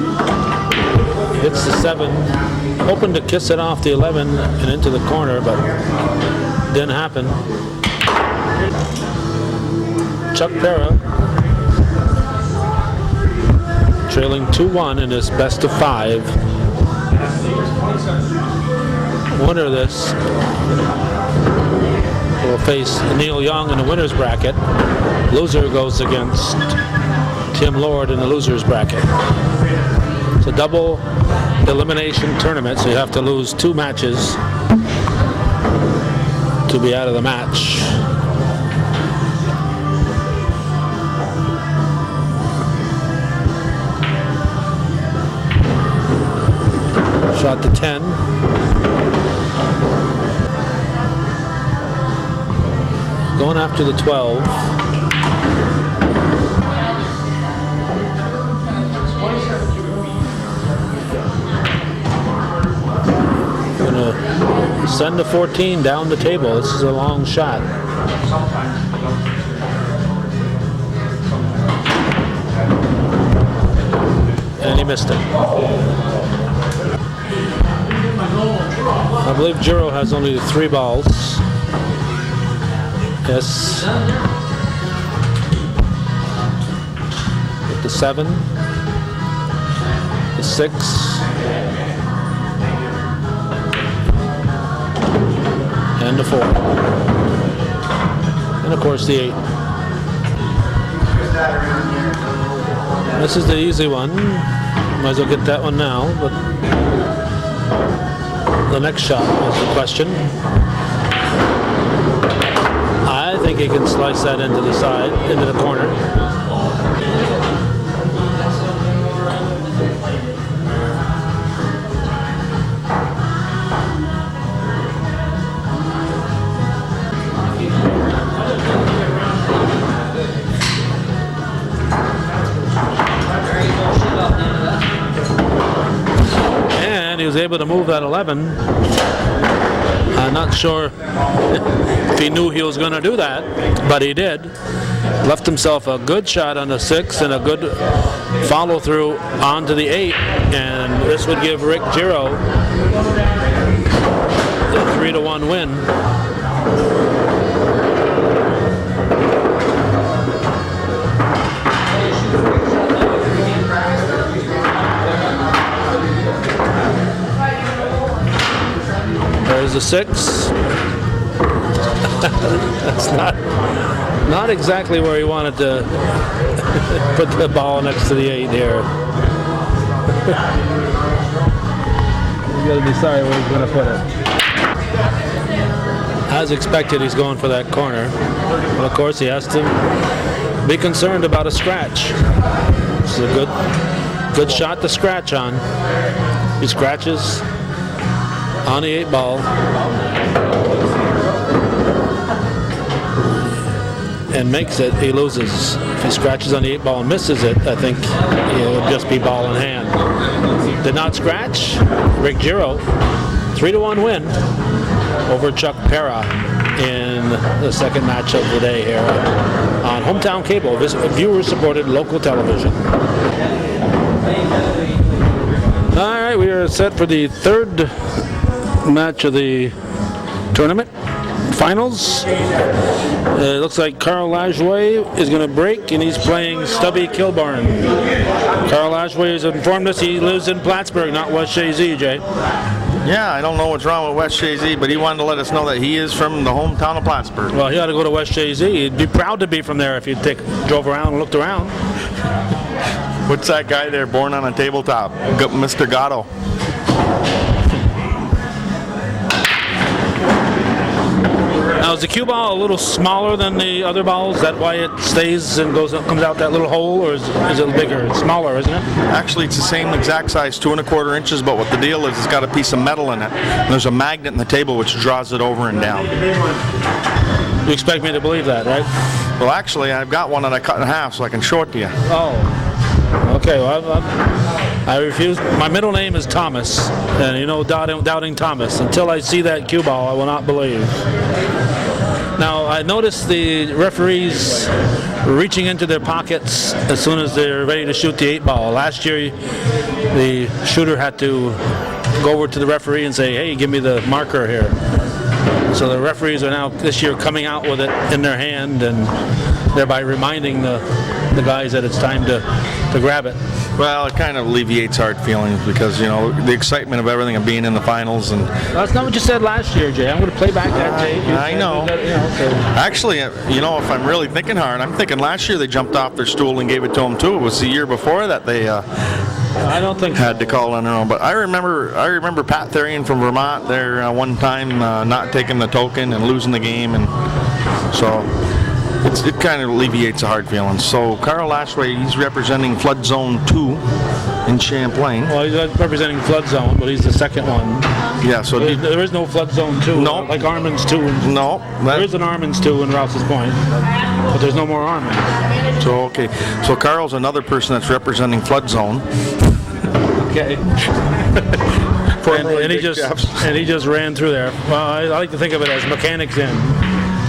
Hits the 7. Hoping to kiss it off the 11 and into the corner, but didn't happen. Chuck Para trailing 2-1 in his best of 5. Winner of this will face Neil Young in the winner's bracket. Loser goes against Tim Lord in the loser's bracket. It's a double elimination tournament, so you have to lose 2 matches to be out of the match. Shot to 10. Going after the 12. Gonna send the 14 down the table. This is a long shot. And he missed it. I believe Giro has only 3 balls. Yes. With the 7, the 6, and the 4. And of course the 8. This is the easy one. Might as well get that one now, but the next shot is the question. I think think he can slice that into the side, into the corner. And he was able to move that 11. I'm not sure if he knew he was going to do that, but he did. Left himself a good shot on the 6 and a good follow through onto the 8, and this would give Rick Giro the 3-1 win. There's a 6. That's not exactly where he wanted to put the ball next to the 8 here. He's got to be sorry where he's going to put it. As expected, he's going for that corner. But of course, he has to be concerned about a scratch. It's a good shot to scratch on. He scratches on the 8 ball and makes it, he loses. If he scratches on the 8 ball and misses it, I think it would just be ball in hand. Did not scratch. Rick Giro, 3-1 win over Chuck Pera in the second match of the day here on Hometown Cable, viewer-supported local television. All right, we are set for the third match of the tournament finals. It looks like Carl Lajoie is going to break, and he's playing Stubby Kilburn. Carl Lajoie has informed us he lives in Plattsburgh, not West Shazy, Jay. Yeah, I don't know what's wrong with West Shazy, but he wanted to let us know that he is from the hometown of Plattsburgh. Well, he ought to go to West Shazy. He'd be proud to be from there if he drove around and looked around. What's that guy there born on a tabletop? Mr. Gatto. Now, is the cue ball a little smaller than the other balls? Is that why it stays and comes out that little hole, or is it bigger? It's smaller, isn't it? Actually, it's the same exact size, 2 1/4 inches, but what the deal is, it's got a piece of metal in it. And there's a magnet in the table which draws it over and down. You expect me to believe that, right? Well, actually, I've got one that I cut in half so I can show it to you. Oh. Okay, well, I refuse. My middle name is Thomas, and you know, doubting Thomas. Until I see that cue ball, I will not believe. Now, I noticed the referees reaching into their pockets as soon as they're ready to shoot the 8 ball. Last year, the shooter had to go over to the referee and say, hey, give me the marker here. So the referees are now this year coming out with it in their hand and thereby reminding the guys that it's time to grab it. Well, it kind of alleviates hard feelings because, you know, the excitement of everything of being in the finals. And that's not what you said last year, Jay. I'm going to play back that tape. I know. Actually, you know, if I'm really thinking hard, I'm thinking last year they jumped off their stool and gave it to them too. It was the year before that they I don't think had to call on their own. But I remember Pat Therian from Vermont there one time not taking the token and losing the game, and so it kind of alleviates the hard feelings. So Carl Lajoie, he's representing Flood Zone 2 in Champlain. Well, he's representing Flood Zone, but he's the second one. Yeah, so there is no Flood Zone 2. No. Like Armin's 2. No. There is an Armin's 2 in Rouse's Point, but there's no more Armin. So, okay. So Carl's another person that's representing Flood Zone. Okay. and he just ran through there. Well, I like to think of it as mechanics in.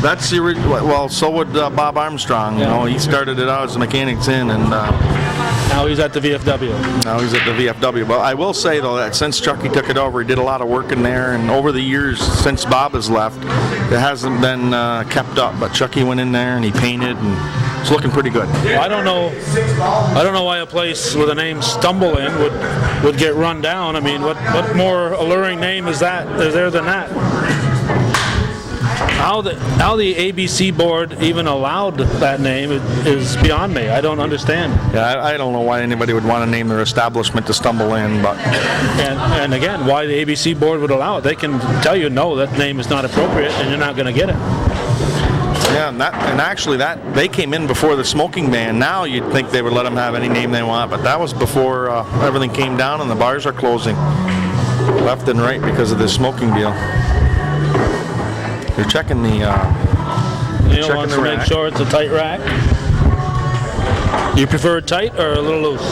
That's the original. Well, so would Bob Armstrong. Yeah. You know, he started it out as a mechanics in, and now he's at the VFW. Now he's at the VFW. But I will say though that since Chucky took it over, he did a lot of work in there, and over the years since Bob has left, it hasn't been kept up. But Chucky went in there and he painted, and it's looking pretty good. Well, I don't know why a place with a name Stumble In would get run down. I mean, what more alluring name is there than that? How the ABC board even allowed that name is beyond me. I don't understand. Yeah, I don't know why anybody would want to name their establishment to Stumble In, but and again, why the ABC board would allow it? They can tell you no, that name is not appropriate, and you're not going to get it. Yeah, and actually they came in before the smoking ban. Now you'd think they would let them have any name they want, but that was before everything came down and the bars are closing left and right because of this smoking deal. You're checking the Neil wants to make sure it's a tight rack. You prefer it tight or a little loose?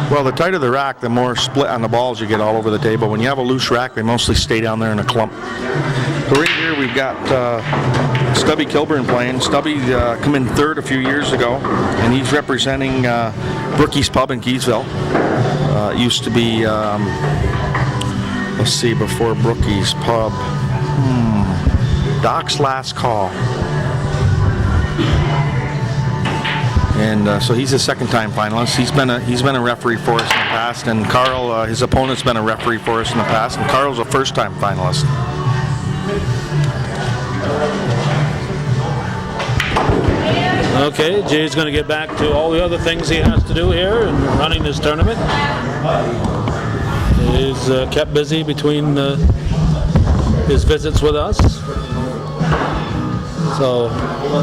Well, the tighter the rack, the more split on the balls you get all over the table. When you have a loose rack, they mostly stay down there in a clump. So right here we've got Stubby Kilburn playing. Stubby come in third a few years ago, and he's representing Brookie's Pub in Keysville. It used to be, let's see, before Brookie's Pub, Doc's Last Call. And so he's a second-time finalist. He's been a referee for us in the past, and Carl, his opponent's been a referee for us in the past, and Carl's a first-time finalist. Okay, Jay's going to get back to all the other things he has to do here in running this tournament. He's kept busy between his visits with us. So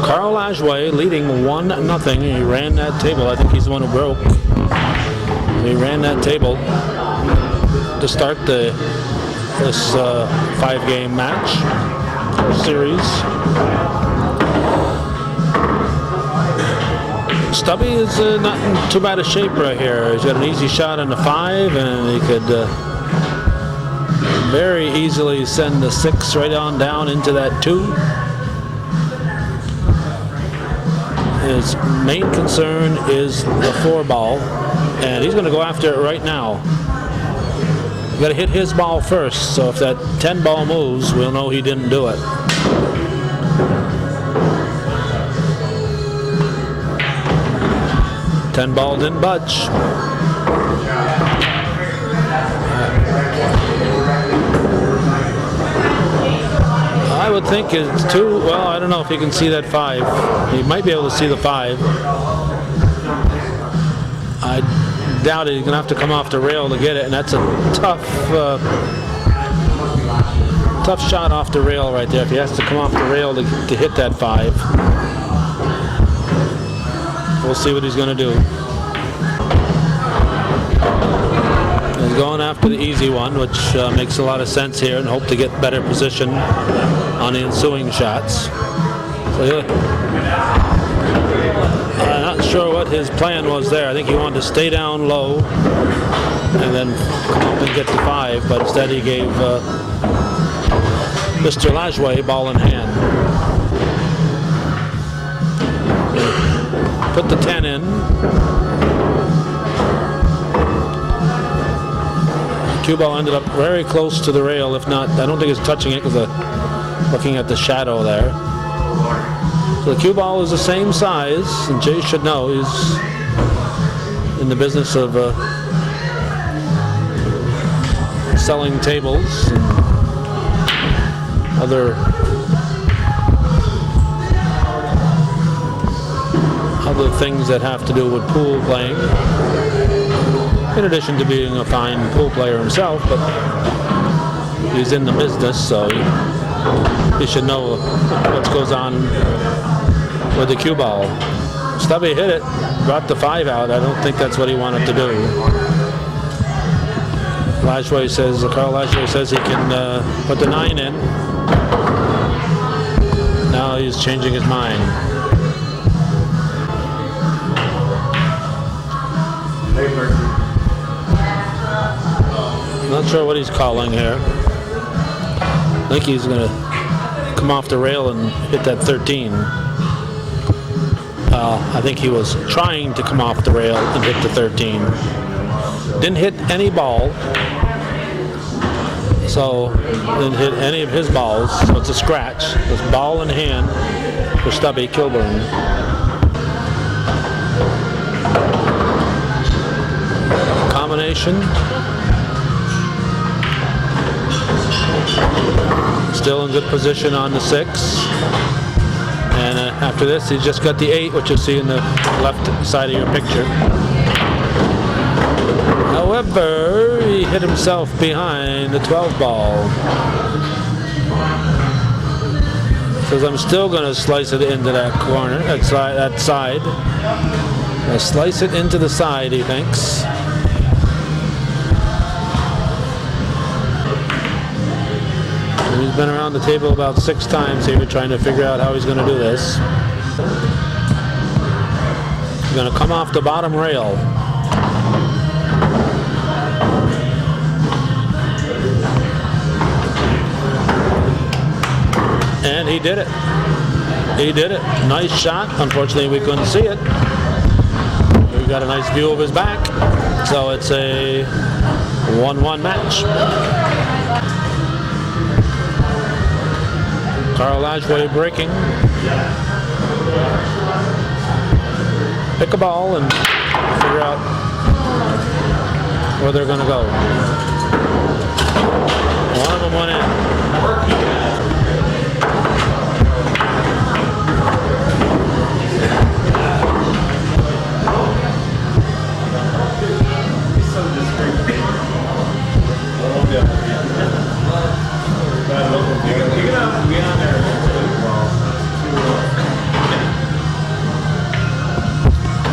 Carl Lajway leading 1-0. He ran that table. I think he's the one who broke. He ran that table to start this 5-game match or series. Stubby is not in too bad a shape right here. He's got an easy shot on the 5, and he could very easily send the 6 right on down into that 2. His main concern is the 4 ball, and he's going to go after it right now. You got to hit his ball first, so if that 10 ball moves, we'll know he didn't do it. Ten ball didn't budge. I would think it's 2. Well, I don't know if he can see that 5. He might be able to see the 5. I doubt it. He's going to have to come off the rail to get it, and that's a tough shot off the rail right there. If he has to come off the rail to hit that 5. We'll see what he's going to do. He's going after the easy one, which makes a lot of sense here, and hope to get better position on the ensuing shots. So, I'm not sure what his plan was there. I think he wanted to stay down low and then come up and get the 5, but instead he gave Mr. Lajway ball in hand. Put the 10 in. Cue ball ended up very close to the rail. If not, I don't think it's touching it because looking at the shadow there. So the cue ball is the same size, and Jay should know he's in the business of selling tables and other things that have to do with pool playing, in addition to being a fine pool player himself. But he's in the business, so he should know what goes on with the cue ball. Stubby hit it, brought the 5 out. I don't think that's what he wanted to do. Carl Lajway says he can put the 9 in. Now he's changing his mind. Not sure what he's calling here. I think he's going to come off the rail and hit that 13. I think he was trying to come off the rail and hit the 13. Didn't hit any ball. So didn't hit any of his balls. So it's a scratch. It's ball in hand for Stubby Kilburn. Combination. Still in good position on the 6. And after this, he's just got the 8, which you'll see in the left side of your picture. However, he hit himself behind the 12 ball. Says I'm still going to slice it into that corner, that side. I slice it into the side, he thinks. And he's been around the table about 6 times here trying to figure out how he's going to do this. He's going to come off the bottom rail. And he did it. He did it. Nice shot. Unfortunately, we couldn't see it. We got a nice view of his back. So it's a 1-1 match. Carl Lajway breaking. Pick a ball and figure out where they're going to go. One of them went in.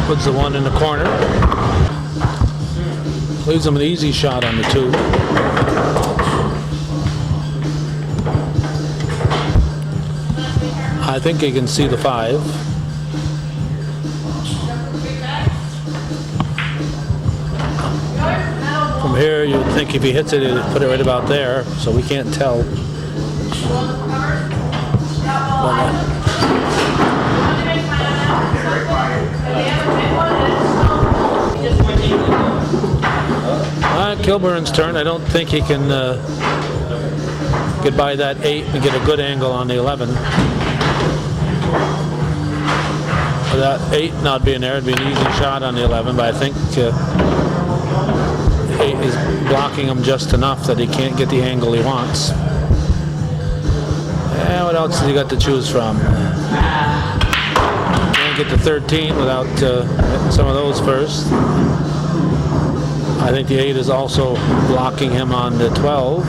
Puts the one in the corner. Leaves him an easy shot on the 2. I think he can see the 5. From here, you'd think if he hits it, he'd put it right about there, so we can't tell. Kilburn turn. I don't think he can get by that 8 and get a good angle on the 11. Without 8 not being there, it'd be an easy shot on the 11, but I think 8 is blocking him just enough that he can't get the angle he wants. And what else has he got to choose from? Can't get to 13 without hitting some of those first. I think the 8 is also blocking him on the 12.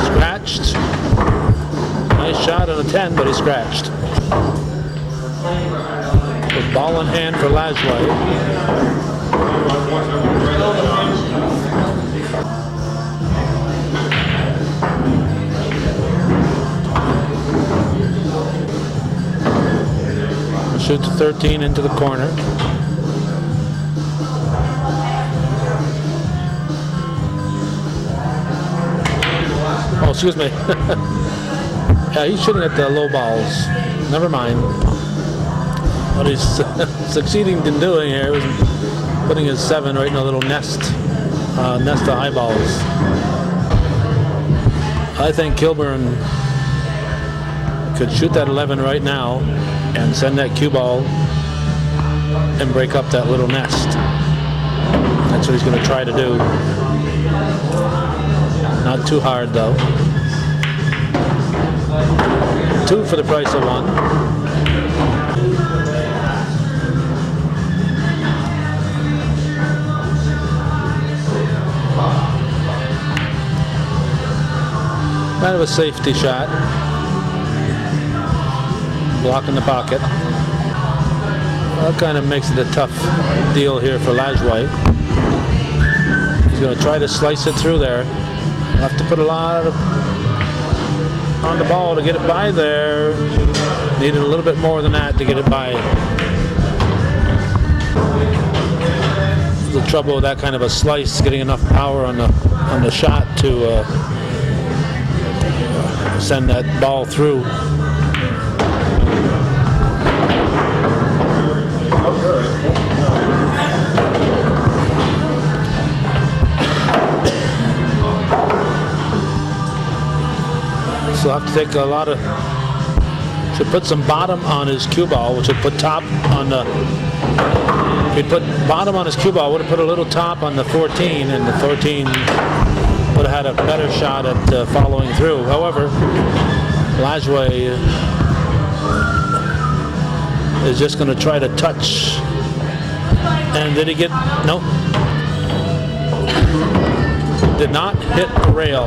Scratched. Nice shot on a 10, but he scratched. With ball in hand for Lajway. Shoots 13 into the corner. Oh, excuse me. Yeah, he's shooting at the low balls. Never mind. What he's succeeding in doing here is putting his 7 right in a little nest of high balls. I think Kilburn could shoot that 11 right now and send that cue ball and break up that little nest. That's what he's going to try to do. Not too hard though. 2 for the price of 1. Kind of a safety shot. Block in the pocket. That kind of makes it a tough deal here for Lajway. He's going to try to slice it through there. He'll have to put a lot on the ball to get it by there. Needed a little bit more than that to get it by. The trouble with that kind of a slice, getting enough power on the shot to send that ball through. So I'll have to take a lot of, should put some bottom on his cue ball, which would put top on the, if he'd put bottom on his cue ball, would have put a little top on the 14, and the 14 would have had a better shot at following through. However, Lajoie is just going to try to touch. And did he get? No. Did not hit the rail.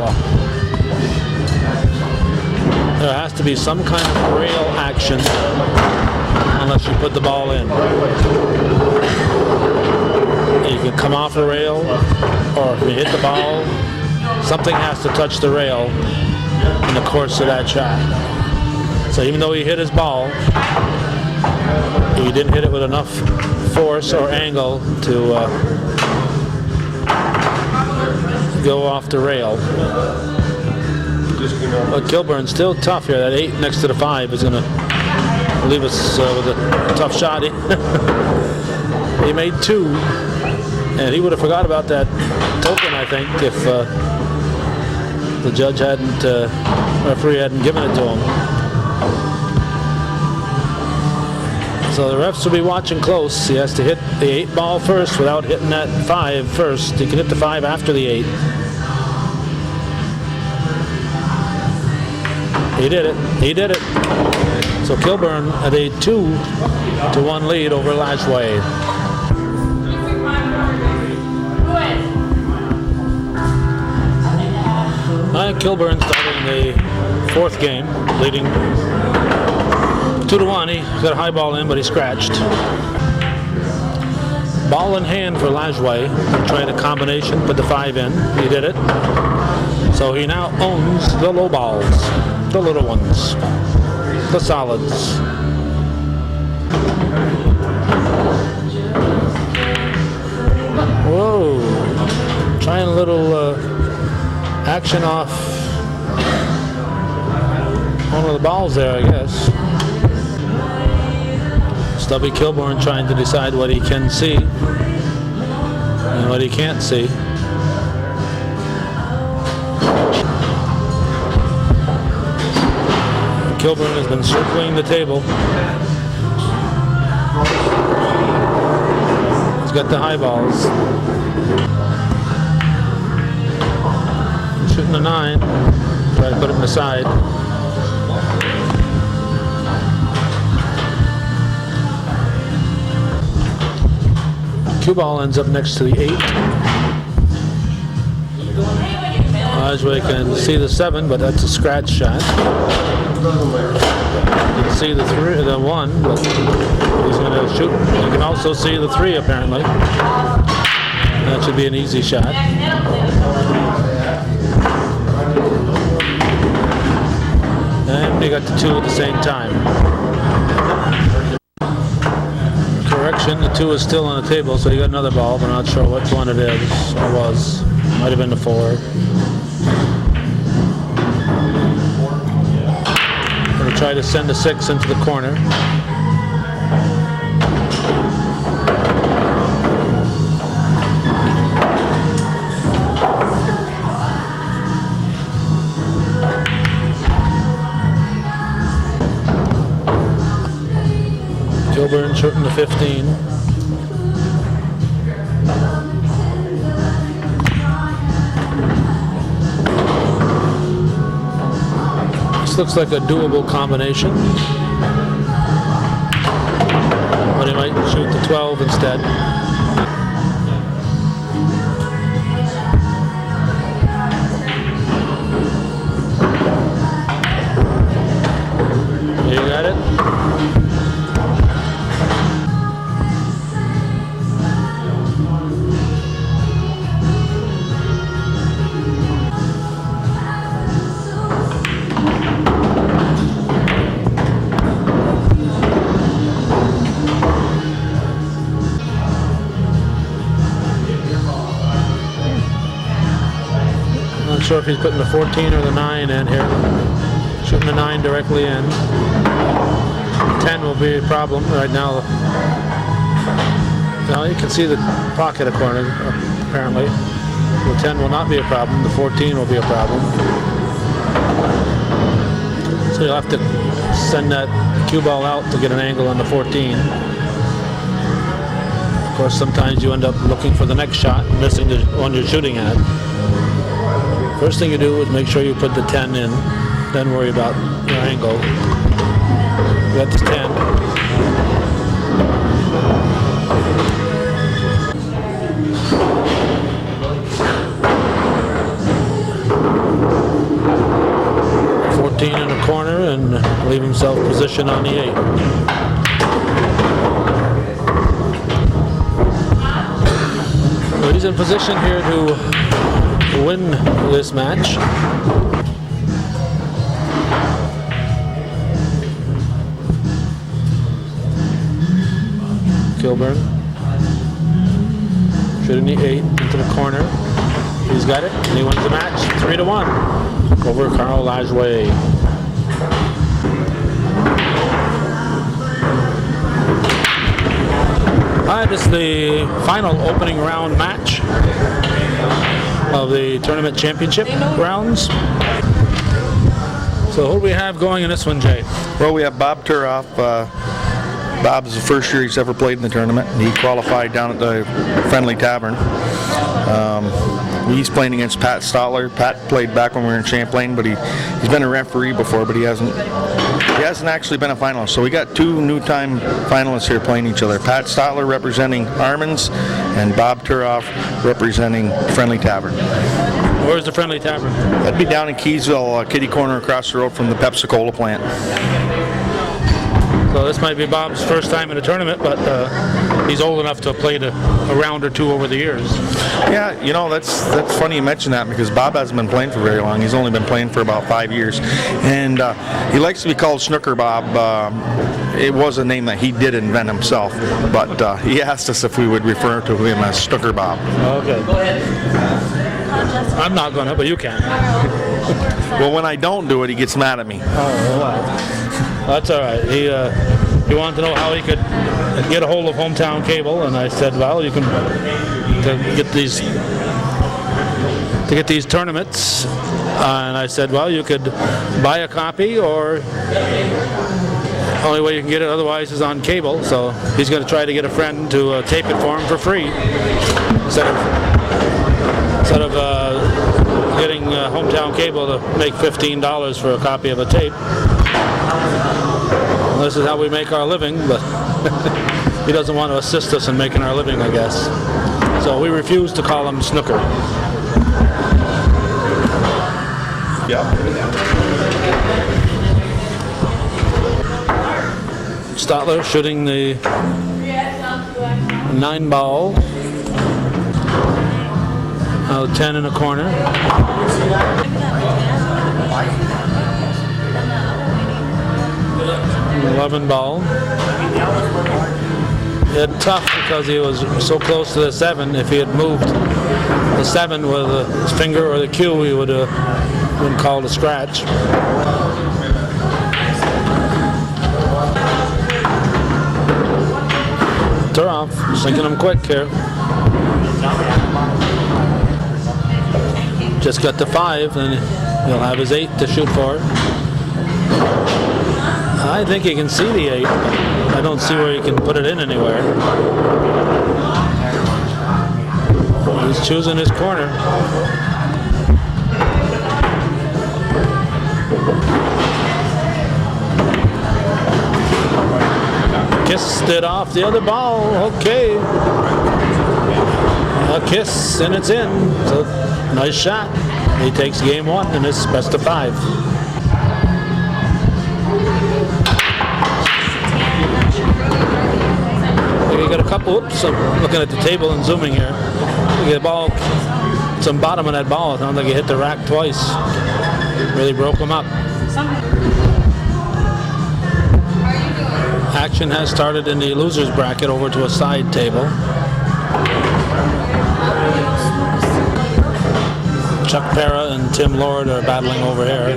There has to be some kind of rail action unless you put the ball in. You can come off the rail, or if you hit the ball, something has to touch the rail in the course of that shot. So even though he hit his ball, he didn't hit it with enough force or angle to go off the rail. But Kilburn's still tough here. That 8 next to the 5 is going to leave us with a tough shot. He made 2, and he would have forgot about that token, I think, if the judge hadn't, referee hadn't given it to him. So the refs will be watching close. He has to hit the 8 ball first without hitting that 5 first. He can hit the 5 after the 8. He did it. He did it. So Kilburn had a 2-1 lead over Lajoie. Kilburn starting the 4th game, leading 2-1. He got a high ball in, but he scratched. Ball in hand for Lajoie. Tried a combination, put the 5 in. He did it. So he now owns the low balls, the little ones, the solids. Whoa. Trying a little action off one of the balls there, I guess. Stubby Kilburn trying to decide what he can see and what he can't see. Kilburn has been circling the table. He's got the high balls. Shooting a 9. Try to put it in the side. Cue ball ends up next to the 8. Lajoie can see the 7, but that's a scratch shot. You can see the 1, but he's going to shoot. You can also see the 3 apparently. That should be an easy shot. And he got the 2 at the same time. Correction, the 2 is still on the table, so you got another ball, but I'm not sure which one it is. Or was. Might have been the 4. Going to try to send the 6 into the corner. Kilburn shooting the 15. This looks like a doable combination. But he might shoot the 12 instead. You got it? Not sure if he's putting the 14 or the 9 in here. Shooting the 9 directly in. 10 will be a problem right now. Now you can see the pocket a corner, apparently. The 10 will not be a problem. The 14 will be a problem. So you'll have to send that cue ball out to get an angle on the 14. Of course, sometimes you end up looking for the next shot, missing the one you're shooting at. First thing you do is make sure you put the 10 in, then worry about your angle. That's 10. In a corner and leave himself position on the 8. So he's in position here to win this match. Kilburn shooting the 8 into the corner. He's got it and he wins the match 3-1 over Carl Lajway. Alright, this is the final opening round match of the tournament championship rounds. So who do we have going in this one, Jay? Well, we have Bob Turoff. Bob's the first year he's ever played in the tournament. He qualified down at the Friendly Tavern. He's playing against Pat Stotler. Pat played back when we were in Champlain, but he's been a referee before, but he hasn't actually been a finalist. So we got two new-time finalists here playing each other. Pat Stotler representing Armin's, and Bob Turoff representing Friendly Tavern. Where's the Friendly Tavern? That'd be down in Keysville, kitty corner across the road from the Pepsi-Cola plant. So this might be Bob's first time in a tournament, but he's old enough to have played a round or two over the years. Yeah, you know, that's funny you mention that, because Bob hasn't been playing for very long. He's only been playing for about 5 years. And he likes to be called Snooker Bob. It was a name that he did invent himself, but he asked us if we would refer to him as Snooker Bob. Okay. Go ahead. I'm not going to, but you can. Well, when I don't do it, he gets mad at me. Oh, wow. That's all right. He wanted to know how he could get a hold of Hometown Cable, and I said, well, you can to get these tournaments, and I said, well, you could buy a copy, or only way you can get it otherwise is on cable. So he's going to try to get a friend to tape it for him for free instead of getting Hometown Cable to make $15 for a copy of a tape. This is how we make our living, but he doesn't want to assist us in making our living, I guess. So we refuse to call him Snooker. Yeah. Stotler shooting the 9 ball. Now 10 in the corner. 11 ball. It tough because he was so close to the 7. If he had moved the 7 with his finger or the cue, he would have been called a scratch. Turoff sinking him quick here. Just got to 5, and he'll have his 8 to shoot for. I think he can see the 8, but I don't see where he can put it in anywhere. He's choosing his corner. Kissed it off the other ball. Okay. A kiss and it's in. So nice shot. He takes game 1 and it's best of 5. We got a couple. Oops! I'm looking at the table and zooming here. We get a ball. Some bottom of that ball. It sounds like he hit the rack twice. Really broke him up. Action has started in the losers bracket over to a side table. Chuck Para and Tim Lord are battling over here.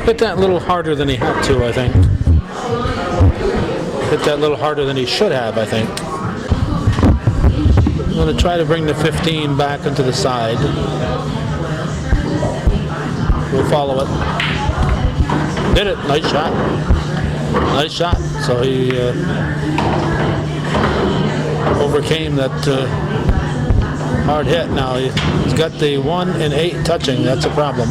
Hit that a little harder than he had to, I think. Hit that a little harder than he should have, I think. I'm going to try to bring the 15 back into the side. We'll follow it. Did it. Nice shot. Nice shot. So he overcame that hard hit. Now he's got the 1 and 8 touching. That's a problem.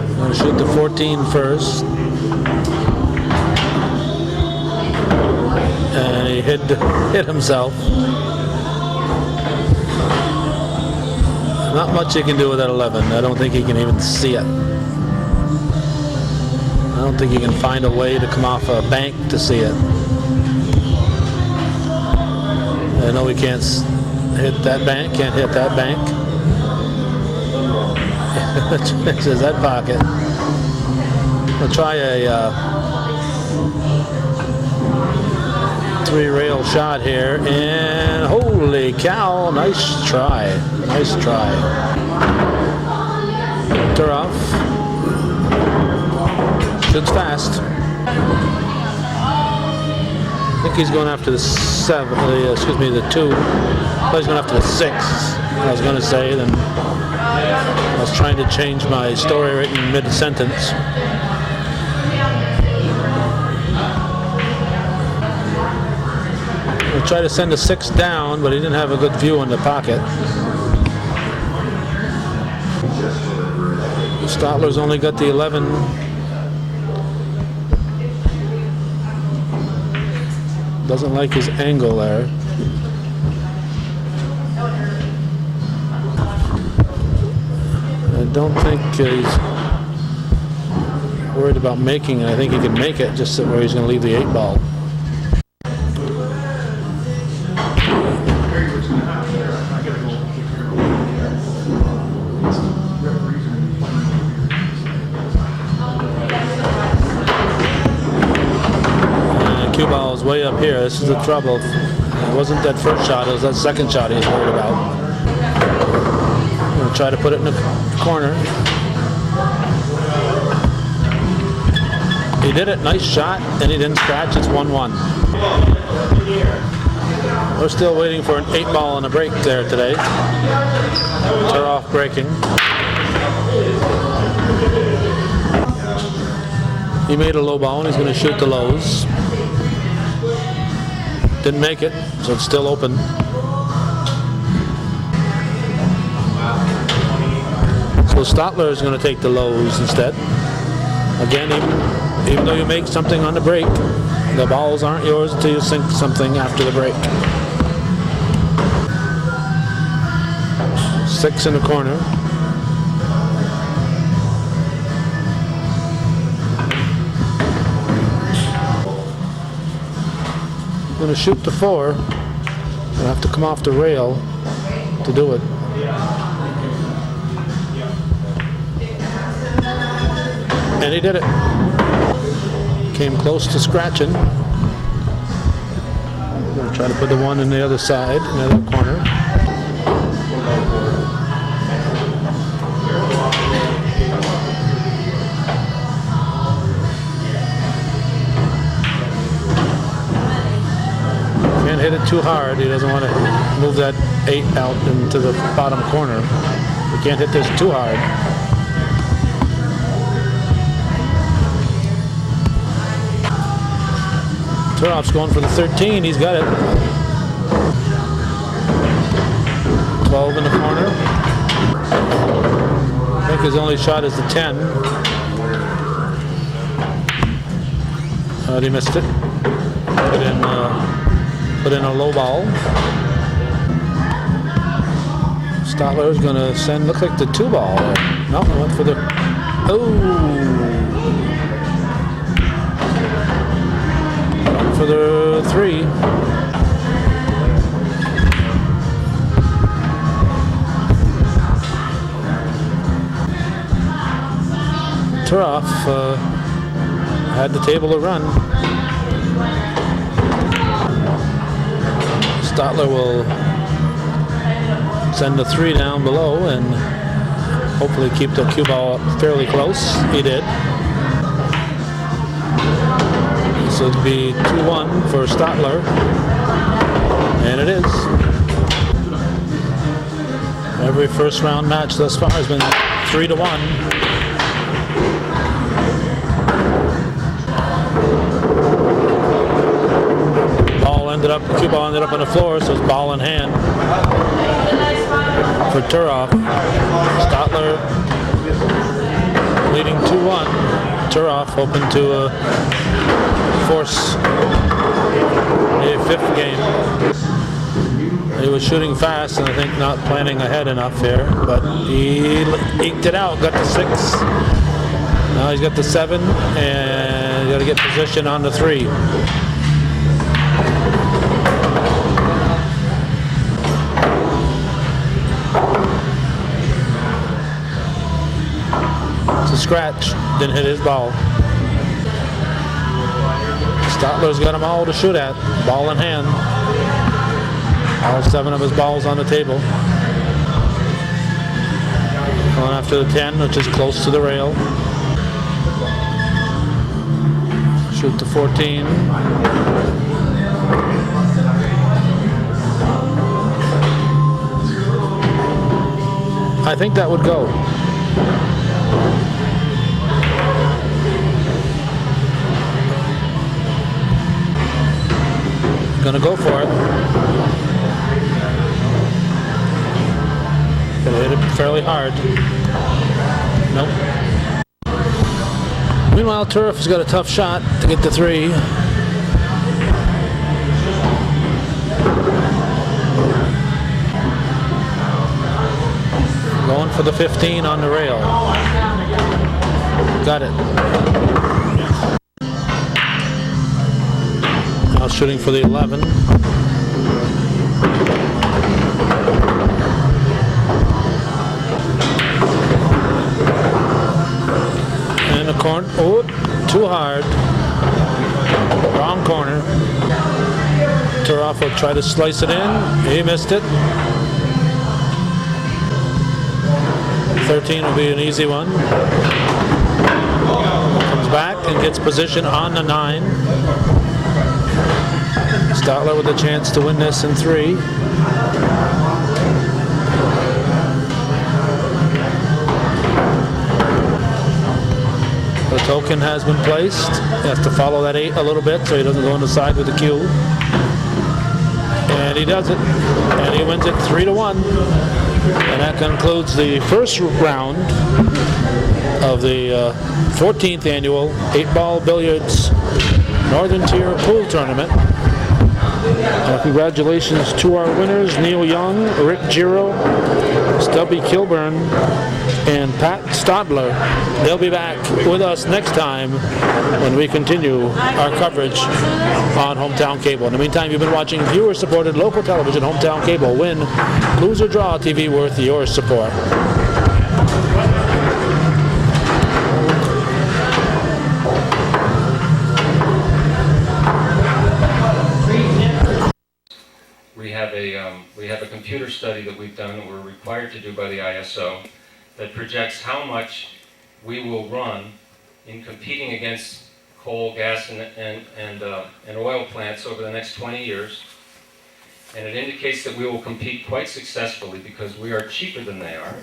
I'm going to shoot the 14 first. And he hit himself. Not much he can do with that 11. I don't think he can even see it. I don't think he can find a way to come off a bank to see it. I know he can't hit that bank, can't hit that bank. This is that pocket. I'll try a 3-rail shot here, and holy cow, nice try. Nice try. They're off. Shoots fast. I think he's going after the 7, the 2. Oh, he's going after the 6. I was going to say, then I was trying to change my story right in mid-sentence. I tried to send the 6 down, but he didn't have a good view in the pocket. Stotler's only got the 11. Doesn't like his angle there. I don't think he's worried about making it. I think he can make it, just where he's going to leave the 8 ball. Cue ball is way up here. This is the trouble. It wasn't that first shot, it was that second shot he was worried about. I'm going to try to put it in the corner. He did it. Nice shot, and he didn't scratch. It's 1-1. We're still waiting for an 8 ball and a break there today. Turnoff breaking. He made a low ball, and he's going to shoot the lows. Didn't make it, so it's still open. So Stotler is going to take the lows instead. Again, even though you make something on the break, the balls aren't yours until you sink something after the break. 6 in the corner. I'm going to shoot the 4. I'll have to come off the rail to do it. And he did it. Came close to scratching. I'm going to try to put the 1 in the other side, in the other corner. Can't hit it too hard. He doesn't want to move that 8 out into the bottom corner. You can't hit this too hard. Turoff's going for the 13. He's got it. 12 in the corner. I think his only shot is the 10. He missed it. Put in a low ball. Stotler is going to send, looks like the 2 ball. No, he went for the, for the 3. Turoff had the table to run. Stotler will send the 3 down below and hopefully keep the cue ball fairly close. He did. So it'd be 2-1 for Stotler. And it is. Every first round match thus far has been 3-1. Cue ball ended up on the floor, so it's ball in hand for Turoff. Stotler leading 2-1. Turoff hoping to force a fifth game. He was shooting fast and I think not planning ahead enough here, but he eked it out, got the 6. Now he's got the 7, and he's got to get position on the 3. Scratch, didn't hit his ball. Stotler's got them all to shoot at, ball in hand. All 7 of his balls on the table. Going after the 10, which is close to the rail. Shoot to 14. I think that would go. Gonna go for it. Gonna hit it fairly hard. Nope. Meanwhile, Turoff has got a tough shot to get the 3. Going for the 15 on the rail. Got it. Now shooting for the 11. And the corner. Oh, too hard. Wrong corner. Turoff will try to slice it in. He missed it. 13 will be an easy one. Comes back and gets position on the 9. Stotler with a chance to win this in 3. The token has been placed. He has to follow that 8 a little bit so he doesn't go on the side with the cue. And he does it. And he wins it 3-1. And that concludes the first round of the 14th annual 8-Ball Billiards Northern Tier Pool Tournament. Congratulations to our winners, Neil Young, Rick Giro, Stubby Kilburn, and Pat Stadler. They'll be back with us next time when we continue our coverage on Hometown Cable. In the meantime, you've been watching viewer-supported local television, Hometown Cable. Win, lose, or draw TV worth your support. We have a computer study that we've done that we're required to do by the ISO that projects how much we will run in competing against coal, gas, and oil plants over the next 20 years. And it indicates that we will compete quite successfully because we are cheaper than they are.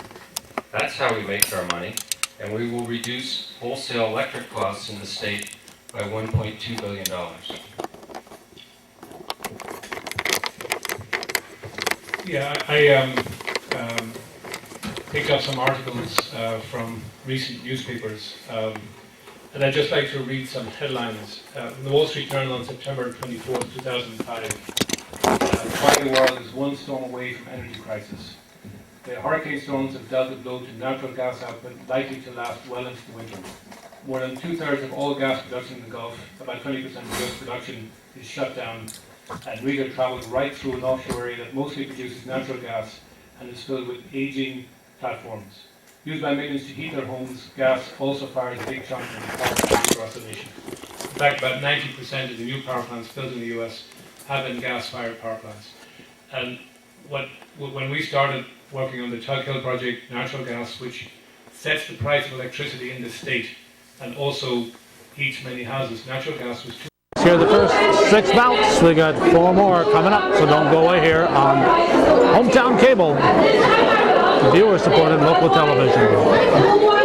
That's how we make our money. And we will reduce wholesale electric costs in the state by $1.2 billion. Yeah, I picked up some articles from recent newspapers, and I'd just like to read some headlines. The Wall Street Journal on September 24, 2005. Why the world is one storm away from energy crisis. The hurricane storms have dealt a blow to natural gas output likely to last well into the winter. More than 2/3 of all gas production in the Gulf, about 20% of US production, is shut down, and retail travels right through an offshore area that mostly produces natural gas and is filled with aging platforms. Used by millions to heat their homes, gas also fires a big chunk of the power plants across the nation. In fact, about 90% of the new power plants built in the US have been gas-fired power plants. And when we started working on the Tug Hill project, natural gas, which sets the price of electricity in the state and also heats many houses, natural gas was Here are the first 6 bouts. We got 4 more coming up, so don't go away here on Hometown Cable. viewer-supported local television.